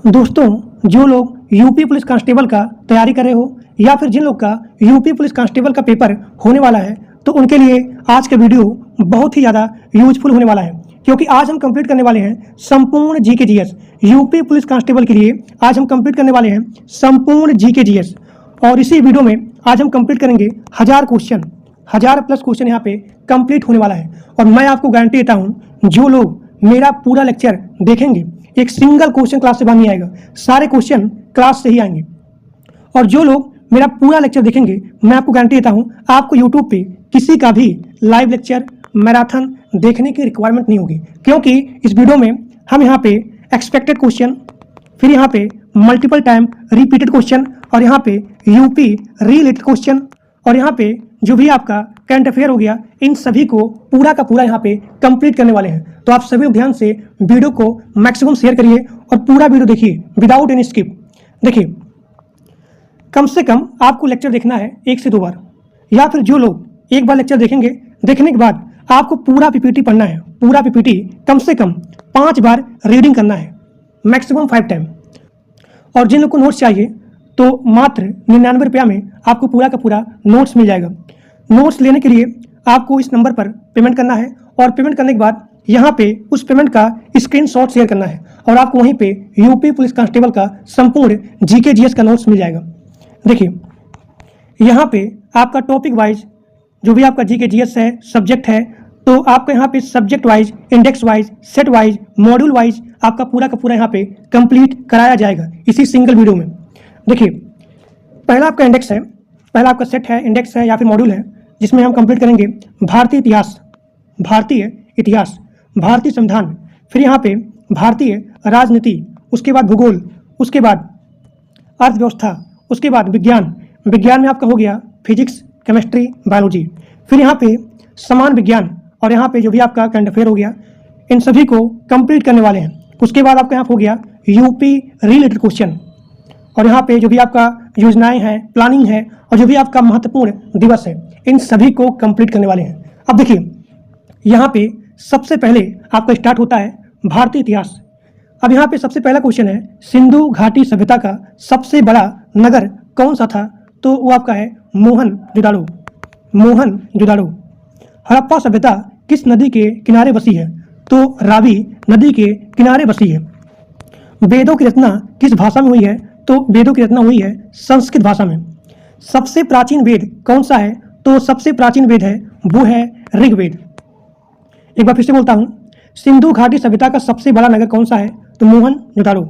दोस्तों, जो लोग यूपी पुलिस कांस्टेबल का तैयारी कर रहे हो या फिर जिन लोग का यूपी पुलिस कांस्टेबल का पेपर होने वाला है, तो उनके लिए आज का वीडियो बहुत ही ज़्यादा यूजफुल होने वाला है, क्योंकि आज हम कंप्लीट करने वाले हैं संपूर्ण GK GS. UP police constable के लिए आज हम कंप्लीट करने वाले हैं संपूर्ण जीके जीएस। और इसी वीडियो में आज हम कंप्लीट करेंगे 1000 क्वेश्चन, 1000 प्लस क्वेश्चन यहाँ पे कंप्लीट होने वाला है। और मैं आपको गारंटी देता हूँ, जो लोग मेरा पूरा लेक्चर देखेंगे, एक सिंगल क्वेश्चन क्लास से बाहर नहीं आएगा, सारे क्वेश्चन क्लास से ही आएंगे। और जो लोग मेरा पूरा लेक्चर देखेंगे, मैं आपको गारंटी देता हूं, आपको यूट्यूब पे किसी का भी लाइव लेक्चर मैराथन देखने की रिक्वायरमेंट नहीं होगी, क्योंकि इस वीडियो में हम यहाँ पे एक्सपेक्टेड क्वेश्चन, फिर यहाँ पे मल्टीपल टाइम रिपीटेड क्वेश्चन, और यहाँ पे यूपी रिलेटेड क्वेश्चन, और यहाँ पे जो भी आपका करंट अफेयर हो गया, इन सभी को पूरा का पूरा यहाँ पे कंप्लीट करने वाले हैं। तो आप सभी ध्यान से वीडियो को मैक्सिमम शेयर करिए और पूरा वीडियो देखिए विदाउट एनी स्किप। देखिए, कम से कम आपको लेक्चर देखना है 1 से 2 बार, या फिर जो लोग एक बार लेक्चर देखेंगे, देखने के बाद आपको पूरा पीपीटी पढ़ना है। पूरा पीपीटी कम से कम 5 बार रीडिंग करना है, मैक्सिमम 5 टाइम। और जिन लोग को नोट्स चाहिए, तो मात्र 99 रुपया में आपको पूरा का पूरा नोट्स मिल जाएगा। नोट्स लेने के लिए आपको इस नंबर पर पेमेंट करना है, और पेमेंट करने के बाद यहाँ पे उस पेमेंट का स्क्रीनशॉट शेयर करना है, और आपको वहीं पे यूपी पुलिस कांस्टेबल का संपूर्ण जीके जीएस का नोट्स मिल जाएगा। देखिए, यहाँ पे आपका टॉपिक वाइज जो भी आपका जीके जीएस है, सब्जेक्ट है, तो आपका यहाँ पे subject wise, index wise, set wise, module wise आपका पूरा का पूरा यहाँ पे कंप्लीट कराया जाएगा इसी सिंगल वीडियो में। देखिए, पहला आपका इंडेक्स है, पहला आपका सेट है, इंडेक्स है या फिर मॉड्यूल है, जिसमें हम कंप्लीट करेंगे भारतीय इतिहास, भारतीय इतिहास, भारतीय संविधान, फिर यहाँ पे भारतीय राजनीति, उसके बाद भूगोल, उसके बाद अर्थव्यवस्था, उसके बाद विज्ञान, विज्ञान में आपका हो गया फिजिक्स, केमिस्ट्री, बायोलॉजी, फिर यहाँ पे समान विज्ञान, और यहाँ पे जो भी आपका करंट अफेयर हो गया, इन सभी को कंप्लीट करने वाले हैं। उसके बाद आपका यहाँ हो गया यूपी रिलेटेड क्वेश्चन, और यहाँ पे जो भी आपका योजनाएं हैं, प्लानिंग है, और जो भी आपका महत्वपूर्ण दिवस है, इन सभी को कंप्लीट करने वाले हैं। अब देखिए, यहाँ पे सबसे पहले आपका स्टार्ट होता है भारतीय इतिहास। अब यहाँ पे सबसे पहला क्वेश्चन है, सिंधु घाटी सभ्यता का सबसे बड़ा नगर कौन सा था? तो वो आपका है मोहनजोदाड़ो, मोहनजोदाड़ो। हड़प्पा सभ्यता किस नदी के किनारे बसी है? तो रावी नदी के किनारे बसी है। वेदों की रचना किस भाषा में हुई है? तो वेदों की रचना हुई है संस्कृत भाषा में। सबसे प्राचीन वेद कौन सा है? तो सबसे प्राचीन वेद है वो है ऋग्वेद। एक बार फिर से बोलता हूँ, सिंधु घाटी सभ्यता का सबसे बड़ा नगर कौन सा है? तो मोहनजोदाड़ो।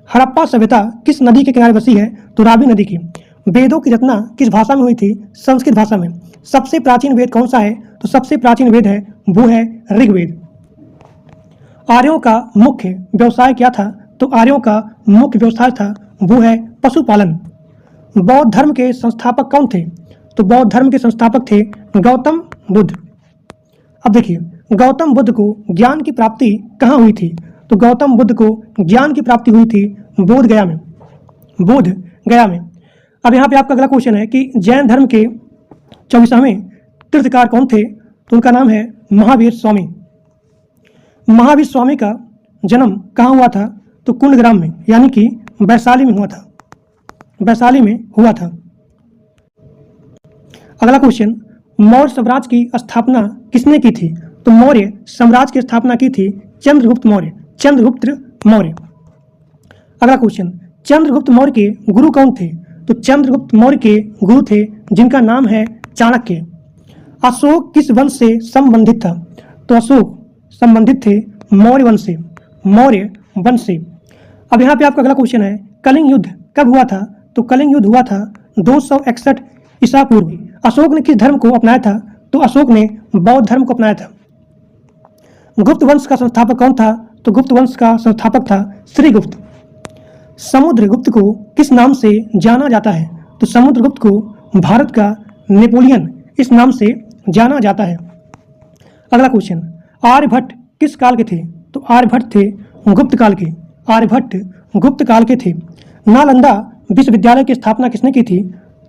हड़प्पा सभ्यता किस नदी के किनारे बसी है? तो रावी नदी की। वेदों की रचना किस भाषा में हुई थी? संस्कृत भाषा में। सबसे प्राचीन वेद कौन सा है? तो सबसे प्राचीन वेद है वो है ऋग्वेद। आर्यों का मुख्य व्यवसाय क्या था? तो आर्यों का मुख्य व्यवसाय था वो है पशुपालन। बौद्ध धर्म के संस्थापक कौन थे? तो बौद्ध धर्म के संस्थापक थे गौतम बुद्ध। अब देखिए, गौतम बुद्ध को ज्ञान की प्राप्ति कहाँ हुई थी? तो गौतम बुद्ध को ज्ञान की प्राप्ति हुई थी बोध गया में, बोध गया में। अब यहाँ पे आपका अगला क्वेश्चन है कि जैन धर्म के 24वें तीर्थकार कौन थे? तो उनका नाम है महावीर स्वामी। महावीर स्वामी का जन्म कहाँ हुआ था? तो कुंडग्राम में, यानी कि वैशाली में हुआ था, वैशाली में हुआ था। अगला क्वेश्चन, मौर्य साम्राज्य की स्थापना किसने की थी? तो मौर्य साम्राज्य की स्थापना की थी चंद्रगुप्त मौर्य, चंद्रगुप्त मौर्य। अगला क्वेश्चन, चंद्रगुप्त मौर्य के गुरु कौन थे? तो चंद्रगुप्त मौर्य के गुरु थे जिनका नाम है चाणक्य। अशोक किस वंश से संबंधित था? तो अशोक संबंधित थे मौर्य वंश से, मौर्य वंश से। अब यहाँ पे आपका अगला क्वेश्चन है, कलिंग युद्ध कब हुआ था? तो कलिंग युद्ध हुआ था 261 ईसा पूर्व। अशोक ने किस धर्म को अपनाया था? तो अशोक ने बौद्ध धर्म को अपनाया था। गुप्त वंश का संस्थापक कौन था? तो गुप्त वंश का संस्थापक था श्रीगुप्त। समुद्रगुप्त को किस नाम से जाना जाता है? तो समुद्रगुप्त को भारत का नेपोलियन इस नाम से जाना जाता है। अगला क्वेश्चन, आर्यभट्ट किस काल के थे? तो आर्यभट्ट थे गुप्त काल के, आर्यभट्ट गुप्त काल के थे। नालंदा विश्वविद्यालय की स्थापना किसने की थी?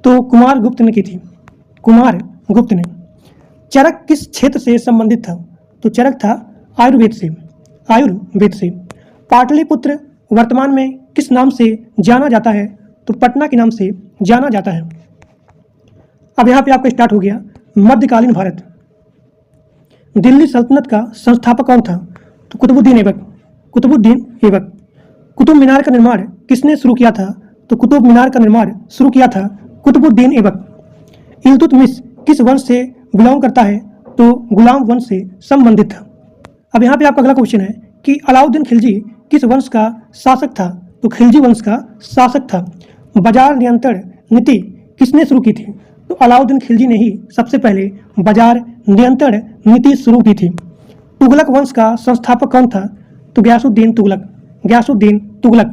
तो कुमार गुप्त ने की थी, कुमार गुप्त ने। चरक किस क्षेत्र से संबंधित था? तो चरक था आयुर्वेद से, आयुर्वेद से। पाटलिपुत्र वर्तमान में किस नाम से जाना जाता है? तो पटना के नाम से जाना जाता है। अब यहाँ पे आपका स्टार्ट हो गया मध्यकालीन भारत। दिल्ली सल्तनत का संस्थापक कौन था? तो कुतुबुद्दीन ऐबक। कुतुबुद्दीन ऐबक। कुतुब मीनार का निर्माण किसने शुरू किया था? तो कुतुब मीनार का निर्माण शुरू किया था कुतुबुद्दीन ऐबक। इल्तुतमिश किस वंश से बिलोंग करता है? तो गुलाम वंश से संबंधित था। अब यहाँ पे आपका अगला क्वेश्चन है कि अलाउद्दीन खिलजी किस वंश का शासक था? तो खिलजी वंश का शासक था। बाजार नियंत्रण नीति किसने शुरू की थी? तो अलाउद्दीन खिलजी ने ही सबसे पहले बाजार नियंत्रण नीति शुरू की थी। तुगलक वंश का संस्थापक कौन था? तो गयासुद्दीन तुगलक। गयासुद्दीन तुगलक।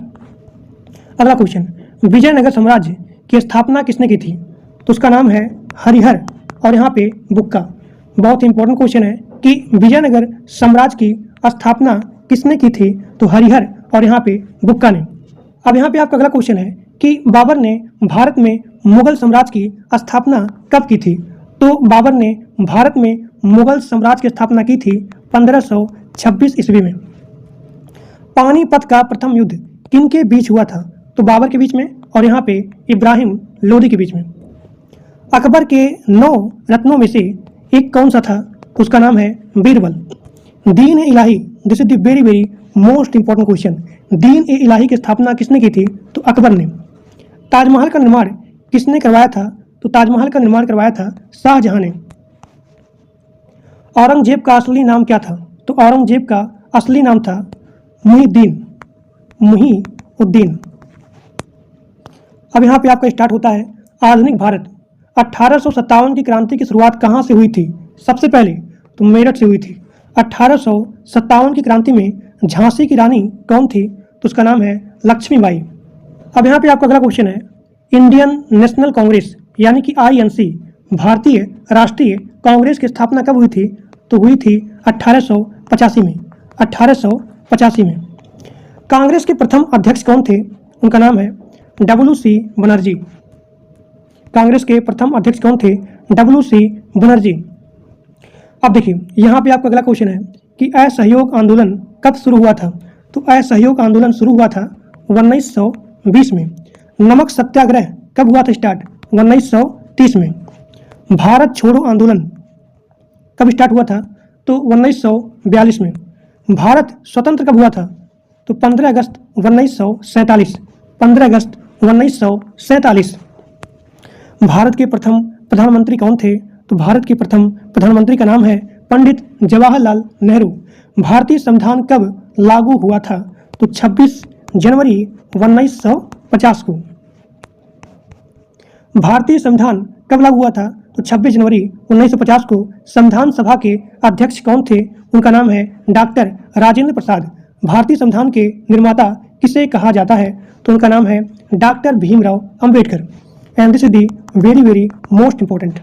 अगला क्वेश्चन, विजयनगर साम्राज्य की स्थापना किसने की थी? तो उसका नाम है हरिहर और यहाँ पे बुक्का। बहुत इंपॉर्टेंट क्वेश्चन है कि विजयनगर साम्राज्य की स्थापना किसने की थी? तो हरिहर और यहाँ पे बुक्का ने। अब यहाँ पे आपका अगला क्वेश्चन है कि बाबर ने भारत में मुगल साम्राज्य की स्थापना कब की थी? तो बाबर ने भारत में मुगल साम्राज्य की स्थापना की थी 1526 ईस्वी में। पानीपत का प्रथम युद्ध किनके बीच हुआ था? तो बाबर के बीच में और यहाँ पे इब्राहिम लोदी के बीच में। अकबर के 9 रत्नों में से एक कौन सा था? उसका नाम है Birbal. Din i Ilahi, this is the very very most important question. Din i इलाही की स्थापना किसने की थी? तो अकबर ने। ताजमहल का निर्माण किसने करवाया था? तो ताजमहल का निर्माण करवाया था शाहजहां ने। औरंगजेब का असली नाम क्या था? तो औरंगजेब का असली नाम था मुहीउद्दीन। मुहीउद्दीन। अब यहाँ पे आपका स्टार्ट होता है आधुनिक भारत। 1857 की क्रांति की शुरुआत कहाँ से हुई थी? सबसे पहले तो मेरठ से हुई थी। 1857 की क्रांति में झांसी की रानी कौन थी? तो उसका नाम है लक्ष्मीबाई। अब यहाँ पे आपका अगला क्वेश्चन है, इंडियन नेशनल कांग्रेस यानी कि INC, भारतीय राष्ट्रीय कांग्रेस की स्थापना कब हुई थी? तो हुई थी 1885 में। 1885 में। कांग्रेस के प्रथम अध्यक्ष कौन थे? उनका नाम है WC बनर्जी। कांग्रेस के प्रथम अध्यक्ष कौन थे? WC बनर्जी। अब देखिए यहाँ पे आपका अगला क्वेश्चन है कि असहयोग आंदोलन कब शुरू हुआ था? तो असहयोग आंदोलन शुरू हुआ था 1920 में। नमक सत्याग्रह कब हुआ था स्टार्ट? 1930 में। भारत छोड़ो आंदोलन कब स्टार्ट हुआ था? तो 1942 में। भारत स्वतंत्र कब हुआ था? तो 15 अगस्त 1947। 15 अगस्त 1947। भारत के प्रथम प्रधानमंत्री कौन थे? तो भारत के प्रथम प्रधानमंत्री का नाम है पंडित जवाहरलाल नेहरू। भारतीय संविधान कब लागू हुआ था? तो 26 जनवरी 1950 को। भारतीय संविधान कब लागू हुआ था? तो 26 जनवरी 1950 को। संविधान सभा के अध्यक्ष कौन थे? उनका नाम है डॉक्टर राजेंद्र प्रसाद। भारतीय संविधान के निर्माता किसे कहा जाता है? तो उनका नाम है doctor Bhimrao Ambedkar. And this is the very very most important.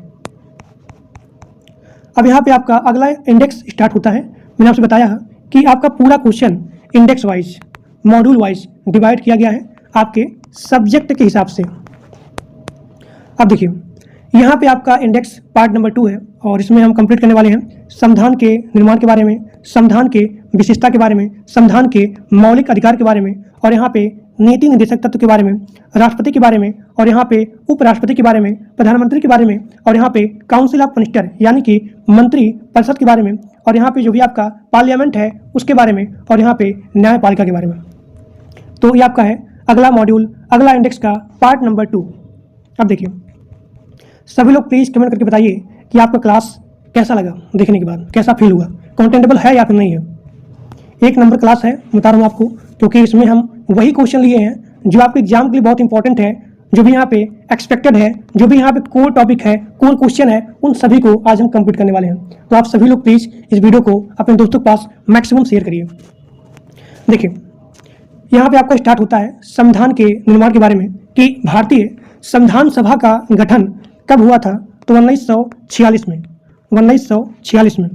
अब यहाँ पे आपका अगला इंडेक्स स्टार्ट होता है। मैंने आपसे बताया कि आपका पूरा question index wise, module wise divide किया गया है आपके सब्जेक्ट के हिसाब से। अब देखिए यहाँ पे आपका इंडेक्स पार्ट नंबर 2 है और इसमें हम कंप्लीट करने वाले हैं संविधान के निर्माण के बारे में, संविधान के विशेषता के बारे में, संविधान के मौलिक अधिकार के बारे में, और यहाँ पे नीति निर्देशक तत्व के बारे में, राष्ट्रपति के बारे में, और यहाँ पे उपराष्ट्रपति के बारे में, प्रधानमंत्री के बारे में, और यहाँ पे काउंसिल ऑफ मिनिस्टर यानी कि मंत्री परिषद के बारे में, और यहाँ पे जो भी आपका पार्लियामेंट है उसके बारे में, और यहाँ पे न्यायपालिका के बारे में। तो ये आपका है अगला मॉड्यूल, अगला इंडेक्स का पार्ट नंबर 2। अब देखिए सभी लोग प्लीज़ कमेंट करके बताइए कि आपका क्लास कैसा लगा, देखने के बाद कैसा फील हुआ, कंटेंटेबल है या फिर नहीं है। 1 नंबर क्लास है, बता रहा हूँ आपको, क्योंकि इसमें हम वही क्वेश्चन लिए हैं जो आपके एग्जाम के लिए बहुत इंपॉर्टेंट है, जो भी यहाँ पे एक्सपेक्टेड है, जो भी यहाँ पे कोर टॉपिक है, कोर क्वेश्चन है, उन सभी को आज हम कंप्लीट करने वाले हैं। तो आप सभी लोग प्लीज़ इस वीडियो को अपने दोस्तों के पास मैक्सिमम शेयर करिए। देखिए यहाँ पे आपका स्टार्ट होता है संविधान के निर्माण के बारे में कि भारतीय संविधान सभा का गठन कब हुआ था? तो 1946 में। 1946 में।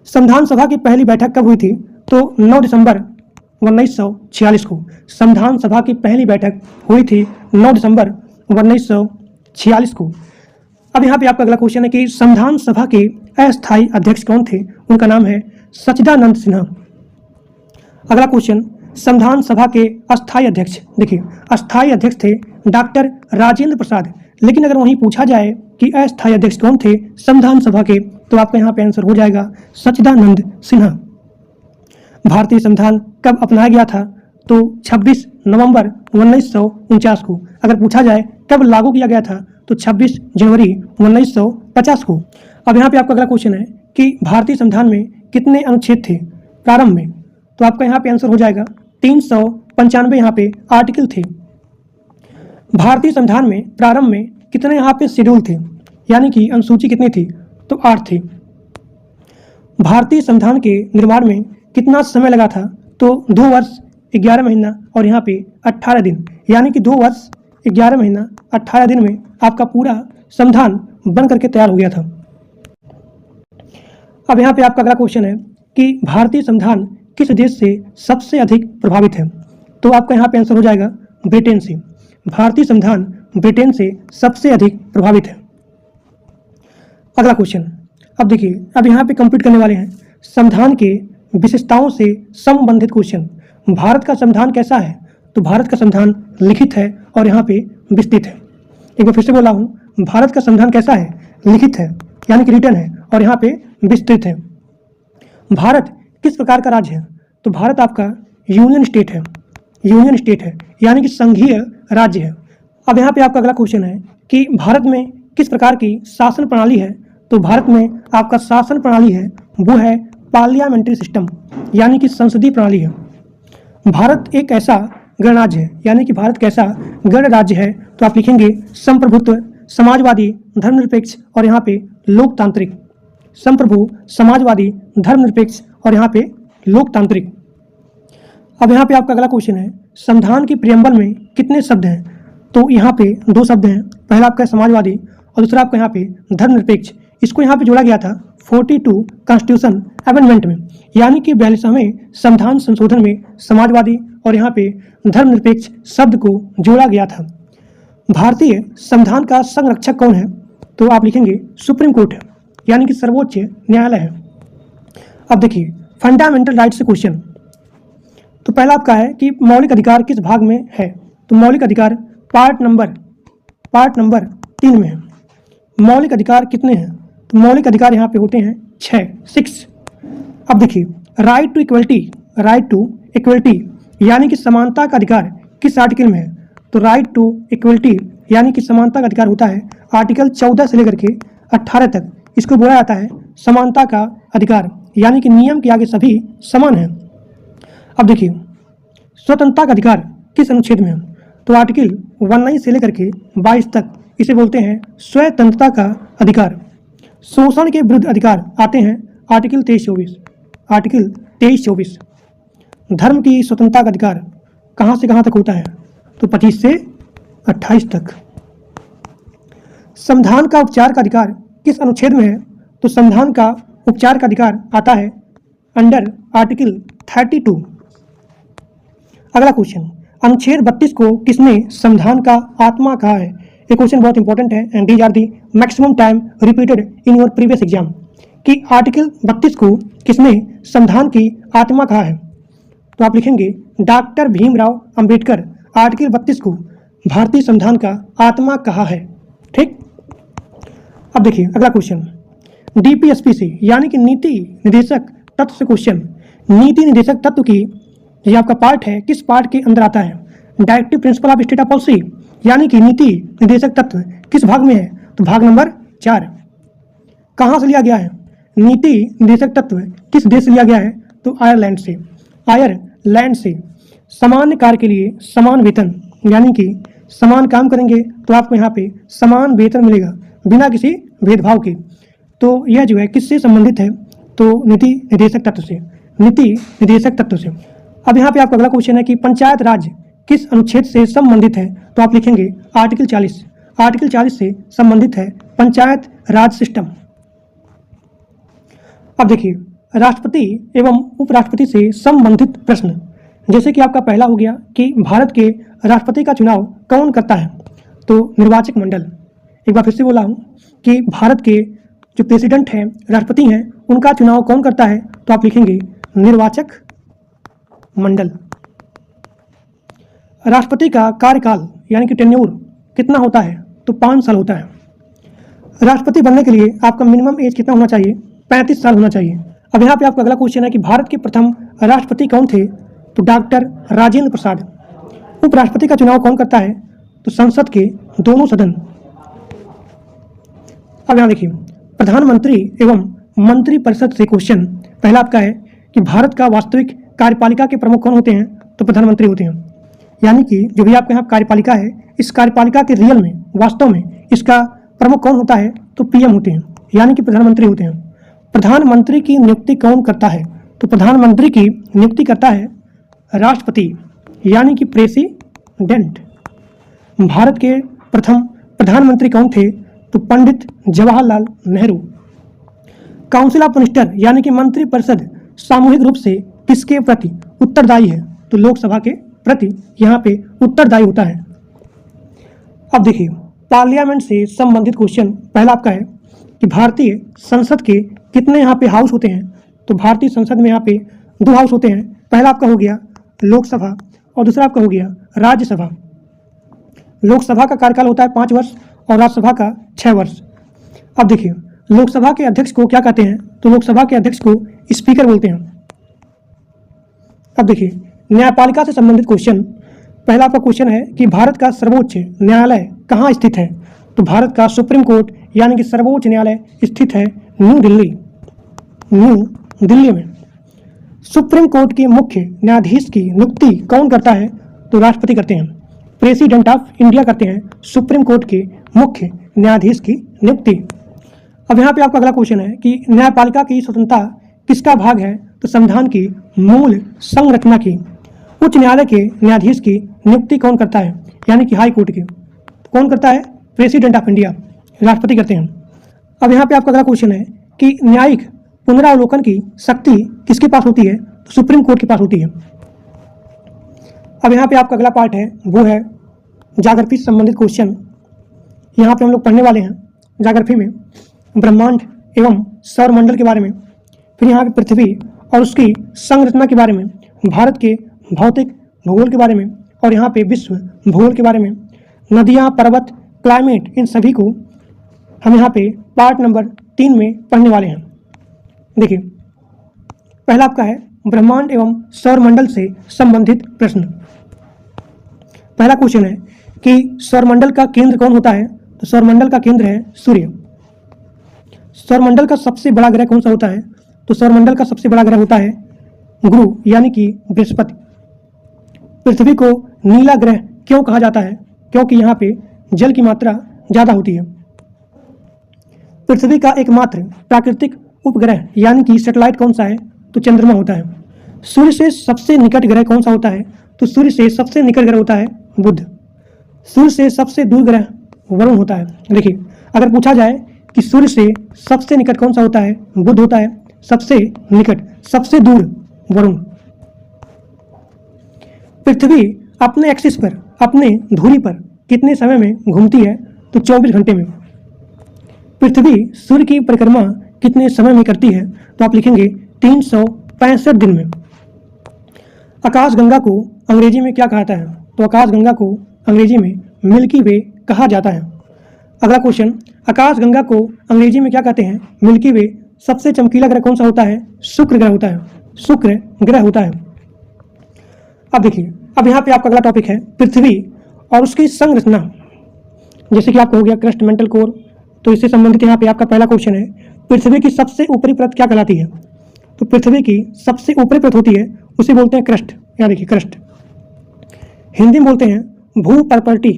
संविधान सभा की पहली बैठक कब हुई थी? तो 9 दिसंबर 1946 को। संविधान सभा की पहली बैठक हुई थी 9 दिसंबर 1946 को। अब यहाँ पे आपका अगला क्वेश्चन है कि संविधान सभा के अस्थायी अध्यक्ष कौन थे? उनका नाम है सच्चिदानंद सिन्हा। अगला क्वेश्चन, संविधान सभा के अस्थायी अध्यक्ष, देखिए अस्थायी अध्यक्ष थे डॉक्टर राजेंद्र प्रसाद। लेकिन अगर वहीं पूछा जाए कि अस्थायी अध्यक्ष कौन थे संविधान सभा के, तो आपका यहाँ पे आंसर हो जाएगा सच्चिदानंद सिन्हा। भारतीय संविधान कब अपनाया गया था? तो 26 नवंबर 1949 को। अगर पूछा जाए कब लागू किया गया था, तो 26 जनवरी 1950 को। अब यहाँ पे आपका अगला क्वेश्चन है कि भारतीय संविधान में कितने अनुच्छेद थे प्रारंभ में? तो आपका यहाँ पे आंसर हो जाएगा 395 यहाँ पे आर्टिकल थे। भारतीय संविधान में प्रारंभ में कितने यहाँ पे शेड्यूल थे, यानी कि अनुसूची कितनी थी? तो 8 थी। भारतीय संविधान के निर्माण में कितना समय लगा था? तो 2 वर्ष 11 महीना और यहाँ पे 18 दिन, यानी कि 2 वर्ष 11 महीना 18 दिन में आपका पूरा संविधान बन करके तैयार हो गया था। अब यहाँ पे आपका अगला क्वेश्चन है कि भारतीय संविधान किस देश से सबसे अधिक प्रभावित है? तो आपका यहाँ पे आंसर हो जाएगा ब्रिटेन से। भारतीय संविधान ब्रिटेन से सबसे अधिक प्रभावित है। अगला क्वेश्चन, अब देखिए अब यहाँ पे कंप्लीट करने वाले हैं संविधान के विशेषताओं से संबंधित क्वेश्चन। भारत का संविधान कैसा है? तो भारत का संविधान लिखित है और यहाँ पे विस्तृत है। एक बार फिर से बोला हूँ, भारत का संविधान कैसा है? लिखित है, यानी कि रिटन है, और यहाँ पे विस्तृत है। भारत किस प्रकार का राज्य है? तो भारत आपका यूनियन स्टेट है, यूनियन स्टेट है, यानी कि संघीय राज्य है। अब यहाँ पे आपका अगला क्वेश्चन है कि भारत में किस प्रकार की शासन प्रणाली है? तो भारत में आपका शासन प्रणाली है वो है पार्लियामेंट्री सिस्टम, यानी कि संसदीय प्रणाली है। भारत एक ऐसा गणराज्य है, यानी कि भारत कैसा गणराज्य है? तो आप लिखेंगे संप्रभुत्व, समाजवादी, धर्मनिरपेक्ष और यहाँ पे लोकतांत्रिक। संप्रभु, समाजवादी, धर्मनिरपेक्ष और यहाँ पे लोकतांत्रिक। अब यहाँ पे आपका अगला क्वेश्चन है संविधान की प्रियम्बल में कितने शब्द हैं? तो यहाँ पे 2 शब्द हैं। पहला आपका समाजवादी और दूसरा आपका यहाँ पे धर्मनिरपेक्ष। इसको यहाँ पे जोड़ा गया था 42 कॉन्स्टिट्यूशन अमेंडमेंट में, यानी कि 42वें संविधान संशोधन में समाजवादी और यहाँ पे धर्मनिरपेक्ष शब्द को जोड़ा गया था। भारतीय संविधान का संरक्षक कौन है? तो आप लिखेंगे सुप्रीम कोर्ट है, यानी कि सर्वोच्च न्यायालय है। अब देखिए फंडामेंटल राइट से क्वेश्चन। तो पहला आपका है कि मौलिक अधिकार किस भाग में है? तो मौलिक अधिकार पार्ट नंबर 3 में है। मौलिक अधिकार कितने हैं? तो मौलिक अधिकार यहाँ पे होते हैं 6। अब देखिए राइट टू इक्वलिटी, यानी कि समानता का अधिकार किस आर्टिकल में है? तो राइट टू इक्वलिटी यानी कि समानता का अधिकार होता है आर्टिकल 14 से लेकर के 18 तक। इसको बोला जाता है समानता का अधिकार, यानी कि नियम के आगे सभी समान हैं। अब देखिए स्वतंत्रता का अधिकार किस अनुच्छेद में है? तो आर्टिकल 19 से लेकर के 22 तक इसे बोलते हैं स्वतंत्रता का अधिकार। शोषण के विरुद्ध अधिकार आते हैं आर्टिकल 23-24। धर्म की स्वतंत्रता का अधिकार कहाँ से कहाँ तक होता है? तो 25 से 28 तक। संविधान का उपचार का अधिकार किस अनुच्छेद में है? तो संविधान का उपचार का अधिकार आता है अंडर आर्टिकल 32। अगला क्वेश्चन, अनुच्छेद 32 को किसने संविधान का आत्मा कहा है? ये क्वेश्चन बहुत इंपॉर्टेंट है and these are the maximum time repeated in your previous exam कि आर्टिकल 32 को किसने संविधान की आत्मा कहा है? तो आप लिखेंगे डॉक्टर भीमराव अंबेडकर आर्टिकल 32 को भारतीय संविधान का आत्मा कहा है। ठीक, अब देखिए अगला क्वेश्चन, डीपीएसपी से यानी कि नीति निदेशक तत्व से क्वेश्चन। नीति निदेशक तत्व की ये आपका पार्ट है, किस पार्ट के अंदर आता है? Directive principle of state of policy, यानी कि नीति निदेशक तत्व किस भाग में है? तो भाग नंबर 4। कहाँ से लिया गया है? नीति निदेशक तत्व किस देश से लिया गया है? तो आयरलैंड से। आयरलैंड से। समान कार्य के लिए समान वेतन, यानी कि समान काम करेंगे तो आपको यहाँ पे समान वेतन मिलेगा बिना किसी भेदभाव के। तो यह जो है किससे संबंधित है? तो नीति निदेशक तत्व से। नीति निदेशक तत्व से। अब यहाँ पे आपका अगला क्वेश्चन है कि पंचायत राज किस अनुच्छेद से संबंधित है? तो आप लिखेंगे आर्टिकल 40। आर्टिकल 40 से संबंधित है पंचायत राज सिस्टम। अब देखिए राष्ट्रपति एवं उपराष्ट्रपति से संबंधित प्रश्न, जैसे कि आपका पहला हो गया कि भारत के राष्ट्रपति का चुनाव कौन करता है? तो निर्वाचक मंडल। एक बार फिर से बोला हूँ कि भारत के जो प्रेसिडेंट हैं, राष्ट्रपति हैं, उनका चुनाव कौन करता है? तो आप लिखेंगे निर्वाचक मंडल। राष्ट्रपति का कार्यकाल यानी कि टेन्योर कितना होता है? तो 5 साल होता है। राष्ट्रपति बनने के लिए आपका मिनिमम एज कितना होना चाहिए? 35 साल होना चाहिए। अब यहाँ पे आपका अगला क्वेश्चन है कि भारत के प्रथम राष्ट्रपति कौन थे? तो डॉक्टर राजेंद्र प्रसाद। उपराष्ट्रपति का चुनाव कौन करता है? तो संसद के दोनों सदन। अब यहाँ देखिए, प्रधानमंत्री एवं मंत्रिपरिषद से क्वेश्चन पहला आपका है कि भारत का वास्तविक कार्यपालिका के प्रमुख कौन होते हैं? तो प्रधानमंत्री होते हैं। यानी कि जो भी आपके यहाँ कार्यपालिका है, इस कार्यपालिका के रियल में, वास्तव में इसका प्रमुख कौन होता है? तो पीएम होते हैं, यानी कि प्रधानमंत्री होते हैं। प्रधानमंत्री की नियुक्ति कौन करता है? तो प्रधानमंत्री की नियुक्ति करता है राष्ट्रपति, यानी कि प्रेसिडेंट। भारत के प्रथम प्रधानमंत्री कौन थे? तो Pandit Jawaharlal Nehru. Council of minister यानी कि मंत्रिपरिषद सामूहिक रूप से किसके प्रति उत्तरदायी है? तो लोकसभा के प्रति यहाँ पे उत्तरदायी होता है। अब देखिए, पार्लियामेंट से संबंधित क्वेश्चन पहला आपका है कि भारतीय संसद के कितने यहाँ पे हाउस होते हैं? तो भारतीय संसद में यहाँ पे 2 हाउस होते हैं। पहला आपका हो गया लोकसभा और दूसरा आपका हो गया राज्यसभा। लोकसभा का कार्यकाल होता है 5 वर्ष और राज्यसभा का 6 वर्ष। अब देखिए, लोकसभा के अध्यक्ष को क्या कहते हैं? तो लोकसभा के अध्यक्ष को स्पीकर बोलते हैं। अब देखिए, न्यायपालिका से संबंधित क्वेश्चन पहला आपका क्वेश्चन है कि भारत का सर्वोच्च न्यायालय कहाँ स्थित है? तो भारत का सुप्रीम कोर्ट यानी कि सर्वोच्च न्यायालय स्थित है न्यू दिल्ली में। सुप्रीम कोर्ट के मुख्य न्यायाधीश की नियुक्ति कौन करता है? तो राष्ट्रपति करते हैं। प्रेसिडेंट ऑफ इंडिया करते हैं सुप्रीम कोर्ट के मुख्य न्यायाधीश की नियुक्ति। अब यहाँ पे आपका अगला क्वेश्चन है कि न्यायपालिका की स्वतंत्रता किसका भाग है? तो संविधान की मूल संरचना की। उच्च न्यायालय के न्यायाधीश की नियुक्ति कौन करता है? यानी कि हाई कोर्ट की। कौन करता है? प्रेसिडेंट ऑफ इंडिया, राष्ट्रपति करते हैं। अब यहाँ पे आपका अगला क्वेश्चन है कि न्यायिक पुनरावलोकन की शक्ति किसके पास होती है? तो सुप्रीम कोर्ट के पास होती है। अब यहाँ पे आपका अगला पार्ट है वो है ज्योग्राफी से संबंधित क्वेश्चन। यहाँ पे हम लोग पढ़ने वाले हैं ज्योग्राफी में ब्रह्मांड एवं सौरमंडल के बारे में, फिर यहाँ पे पृथ्वी और उसकी संरचना के बारे में, भारत के भौतिक भूगोल के बारे में और यहाँ पे विश्व भूगोल के बारे में, नदियाँ, पर्वत, क्लाइमेट, इन सभी को हम यहाँ पे पार्ट नंबर 3 में पढ़ने वाले हैं। देखिए, पहला आपका है ब्रह्मांड एवं सौरमंडल से संबंधित प्रश्न। पहला क्वेश्चन है कि सौरमंडल का केंद्र कौन होता है? तो सौरमंडल का केंद्र है सूर्य। सौरमंडल का सबसे बड़ा ग्रह कौन सा होता है? तो सौरमंडल का सबसे बड़ा ग्रह होता है गुरु यानी कि बृहस्पति। पृथ्वी को नीला ग्रह क्यों कहा जाता है? क्योंकि यहाँ पे जल की मात्रा ज़्यादा होती है। पृथ्वी का एकमात्र प्राकृतिक उपग्रह यानी कि सैटेलाइट कौन सा है? तो चंद्रमा होता है। सूर्य से सबसे निकट ग्रह कौन सा होता है? तो सूर्य से सबसे निकट ग्रह होता है बुध। सूर्य से सबसे दूर ग्रह वरुण होता है। देखिए, अगर पूछा जाए कि सूर्य से सबसे निकट कौन सा होता है? बुध होता है। सबसे निकट, सबसे दूर वरुण। पृथ्वी अपने एक्सिस पर, अपने धुरी पर कितने समय में घूमती है? तो 24 घंटे में। पृथ्वी सूर्य की परिक्रमा कितने समय में करती है? तो आप लिखेंगे 365 दिन में। आकाशगंगा को अंग्रेजी में क्या कहता है? तो आकाशगंगा को अंग्रेजी में मिल्की वे कहा जाता है। अगला क्वेश्चन, आकाशगंगा को अंग्रेजी में क्या कहते हैं? मिल्की वे। सबसे चमकीला ग्रह कौन सा होता है? शुक्र ग्रह होता है। शुक्र ग्रह होता है। अब देखिए, अब यहाँ पे आपका अगला टॉपिक है पृथ्वी और उसकी संरचना। जैसे कि आपको हो गया क्रस्ट, मेंटल कोर, तो इससे संबंधित यहाँ पे आपका पहला क्वेश्चन है पृथ्वी की सबसे ऊपरी परत क्या कहलाती है? तो पृथ्वी की सबसे ऊपरी परत होती है उसे बोलते हैं क्रस्ट। यहाँ देखिए क्रस्ट, हिंदी में बोलते हैं भूपर्पल्टी।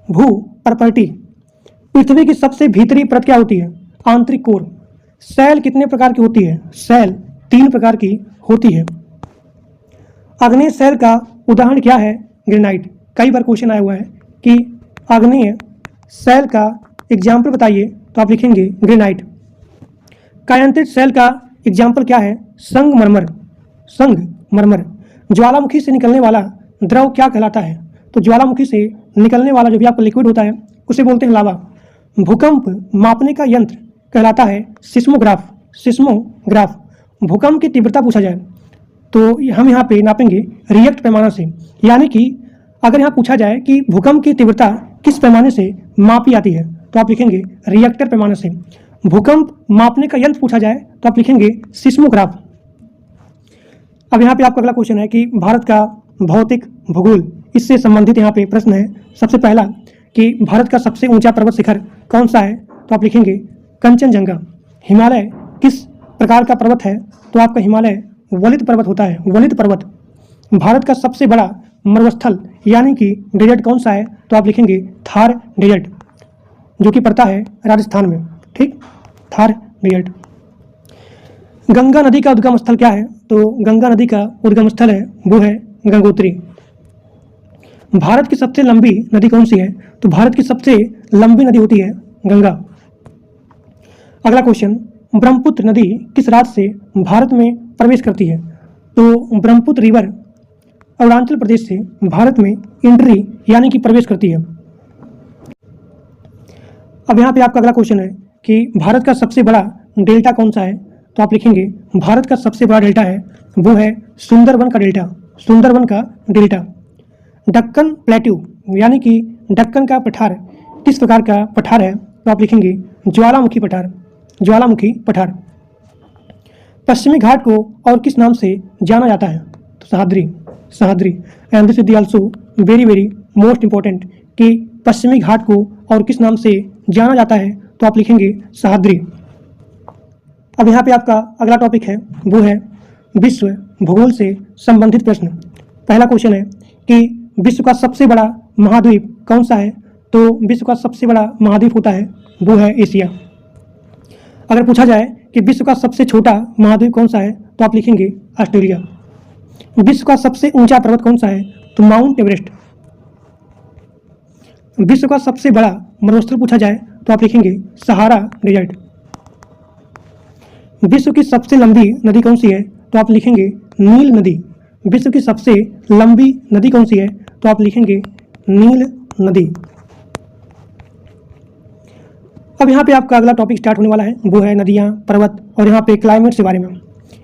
भूपर्पल्टी। पृथ्वी की सबसे भीतरी परत क्या होती है? आंतरिक कोर। सेल कितने प्रकार की होती है? सेल 3 प्रकार की होती है। आग्नेय सेल का उदाहरण क्या है? ग्रेनाइट। कई बार क्वेश्चन आया हुआ है कि आग्नेय सेल का एग्जाम्पल बताइए, तो आप लिखेंगे ग्रेनाइट। कायांतरित सेल का एग्जाम्पल क्या है? संगमरमर। संगमरमर। ज्वालामुखी से निकलने वाला द्रव क्या कहलाता है? तो ज्वालामुखी से निकलने वाला जो भी आपका लिक्विड होता है उसे बोलते हैं लावा। भूकंप मापने का यंत्र कहलाता है सिस्मोग्राफ। सिस्मोग्राफ। भूकंप की तीव्रता पूछा जाए तो हम यहाँ पे नापेंगे रिएक्ट पैमाना से, यानी कि अगर यहाँ पूछा जाए कि भूकंप की तीव्रता किस पैमाने से मापी जाती है तो आप लिखेंगे रिएक्टर पैमाने से। भूकंप मापने का यंत्र पूछा जाए तो आप लिखेंगे सिस्मोग्राफ। अब यहाँ पे आपका अगला क्वेश्चन है कि भारत का भौतिक भूगोल, इससे संबंधित यहाँ पे प्रश्न है। सबसे पहला कि भारत का सबसे ऊंचा पर्वत शिखर कौन सा है तो आप लिखेंगे कंचनजंगा। हिमालय किस प्रकार का पर्वत है तो आपका हिमालय वलित पर्वत होता है, वलित पर्वत। भारत का सबसे बड़ा मरुस्थल यानी कि डेजर्ट कौन सा है तो आप लिखेंगे थार डेजर्ट, जो कि पड़ता है राजस्थान में। ठीक, थार डेजर्ट। गंगा नदी का उद्गम स्थल क्या है तो गंगा नदी का उद्गम स्थल है वो है गंगोत्री। भारत की सबसे लंबी नदी कौन सी है तो भारत की सबसे लंबी नदी होती है गंगा। अगला क्वेश्चन, ब्रह्मपुत्र नदी किस राज्य से भारत में प्रवेश करती है तो ब्रह्मपुत्र रिवर अरुणाचल प्रदेश से भारत में एंट्री यानी कि प्रवेश करती है। अब यहाँ पे आपका अगला क्वेश्चन है कि भारत का सबसे बड़ा डेल्टा कौन सा है तो आप लिखेंगे भारत का सबसे बड़ा डेल्टा है वो है सुंदरबन का डेल्टा, सुंदरबन का डेल्टा। दक्कन प्लेट्यू यानी कि दक्कन का पठार किस प्रकार का पठार है तो आप लिखेंगे ज्वालामुखी पठार, ज्वालामुखी पठार। पश्चिमी घाट को और किस नाम से जाना जाता है तो Sahyadri, Sahyadri. And this is also very very most important कि पश्चिमी घाट को और किस नाम से जाना जाता है तो आप लिखेंगे सह्याद्री। अब यहाँ पे आपका अगला टॉपिक है वो है विश्व भूगोल से संबंधित प्रश्न। पहला क्वेश्चन है कि विश्व का सबसे बड़ा महाद्वीप कौन सा है तो विश्व का सबसे बड़ा महाद्वीप होता है वो है एशिया। अगर पूछा जाए कि विश्व का सबसे छोटा महाद्वीप कौन सा है तो आप लिखेंगे ऑस्ट्रेलिया। विश्व का सबसे ऊंचा पर्वत कौन सा है तो माउंट एवरेस्ट। विश्व का सबसे बड़ा मरुस्थल पूछा जाए तो आप लिखेंगे सहारा डेजर्ट। विश्व की सबसे लंबी नदी कौन सी है तो आप लिखेंगे नील नदी। विश्व की सबसे लंबी नदी कौन सी है तो आप लिखेंगे नील नदी। अब यहाँ पे आपका अगला टॉपिक स्टार्ट होने वाला है वो है नदियाँ, पर्वत और यहाँ पे क्लाइमेट के बारे में।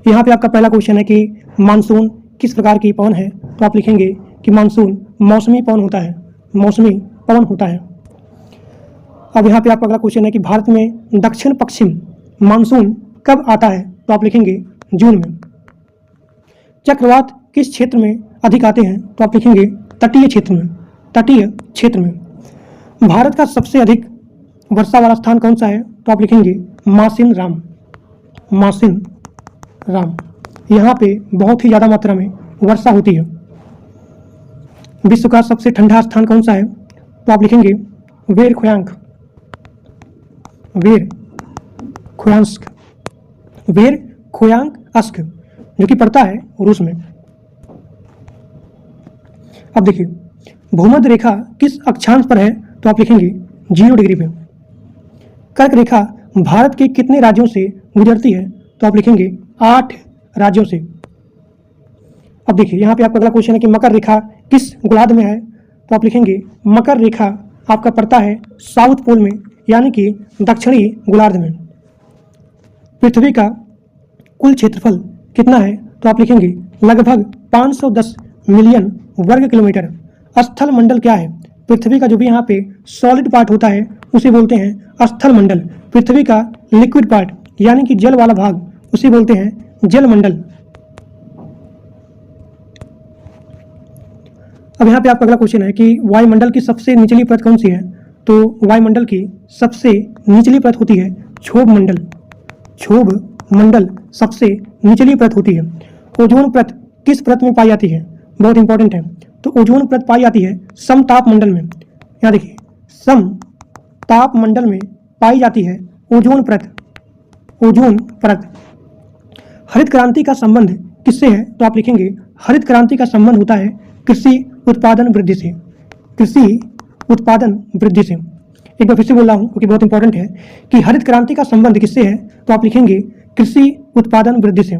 यहाँ पे आपका पहला क्वेश्चन है कि मानसून किस प्रकार की पवन है तो आप लिखेंगे कि मानसून मौसमी पवन होता है, मौसमी पवन होता है। अब यहाँ पे आपका अगला क्वेश्चन है कि भारत में दक्षिण पश्चिम मानसून कब आता है तो आप लिखेंगे जून में। चक्रवात किस क्षेत्र में अधिक आते हैं तो आप लिखेंगे तटीय क्षेत्र में, तटीय क्षेत्र में। भारत का सबसे अधिक वर्षा वाला स्थान कौन सा है तो आप लिखेंगे मासिन राम, मासिन राम। यहाँ पे बहुत ही ज़्यादा मात्रा में वर्षा होती है। विश्व का सबसे ठंडा स्थान कौन सा है तो आप लिखेंगे वेर खोयांक, वेर खोयांस्क, वेर खोयांक अस्क, जो कि पड़ता है रूस में। अब देखिए भूमध्य रेखा किस अक्षांश पर है तो आप लिखेंगे 0 डिग्री पे। कर्क रेखा भारत के कितने राज्यों से गुजरती है तो आप लिखेंगे 8 राज्यों से। अब देखिए यहाँ पे आपका अगला क्वेश्चन है कि मकर रेखा किस गोलार्ध में है तो आप लिखेंगे मकर रेखा आपका पड़ता है साउथ पोल में यानी कि दक्षिणी गोलार्ध में। पृथ्वी का कुल क्षेत्रफल कितना है तो आप लिखेंगे लगभग 510 मिलियन वर्ग किलोमीटर। स्थल मंडल क्या है? पृथ्वी का जो भी यहाँ पे सॉलिड पार्ट होता है उसे बोलते हैं स्थल मंडल। पृथ्वी का लिक्विड पार्ट यानी कि जल वाला भाग उसे बोलते हैं जल मंडल। अब यहाँ पे आपका अगला क्वेश्चन है कि वायुमंडल की सबसे निचली परत कौन सी है तो वायुमंडल की सबसे निचली परत होती है क्षोभ मंडल। क्षोभ मंडल सबसे निचली परत होती है। ओजोन परत किस परत में पाई जाती है? बहुत इंपॉर्टेंट है। तो ओजोन परत पाई जाती है समताप मंडल में। यहाँ देखिए समताप मंडल में पाई जाती है ओजोन परत, ओजोन परत। हरित क्रांति का संबंध किससे है तो आप लिखेंगे हरित क्रांति का संबंध होता है कृषि उत्पादन वृद्धि से, कृषि उत्पादन वृद्धि से। एक बार फिर से बोल रहा हूँ क्योंकि बहुत इंपॉर्टेंट है कि हरित क्रांति का संबंध किससे है तो आप लिखेंगे कृषि उत्पादन वृद्धि से।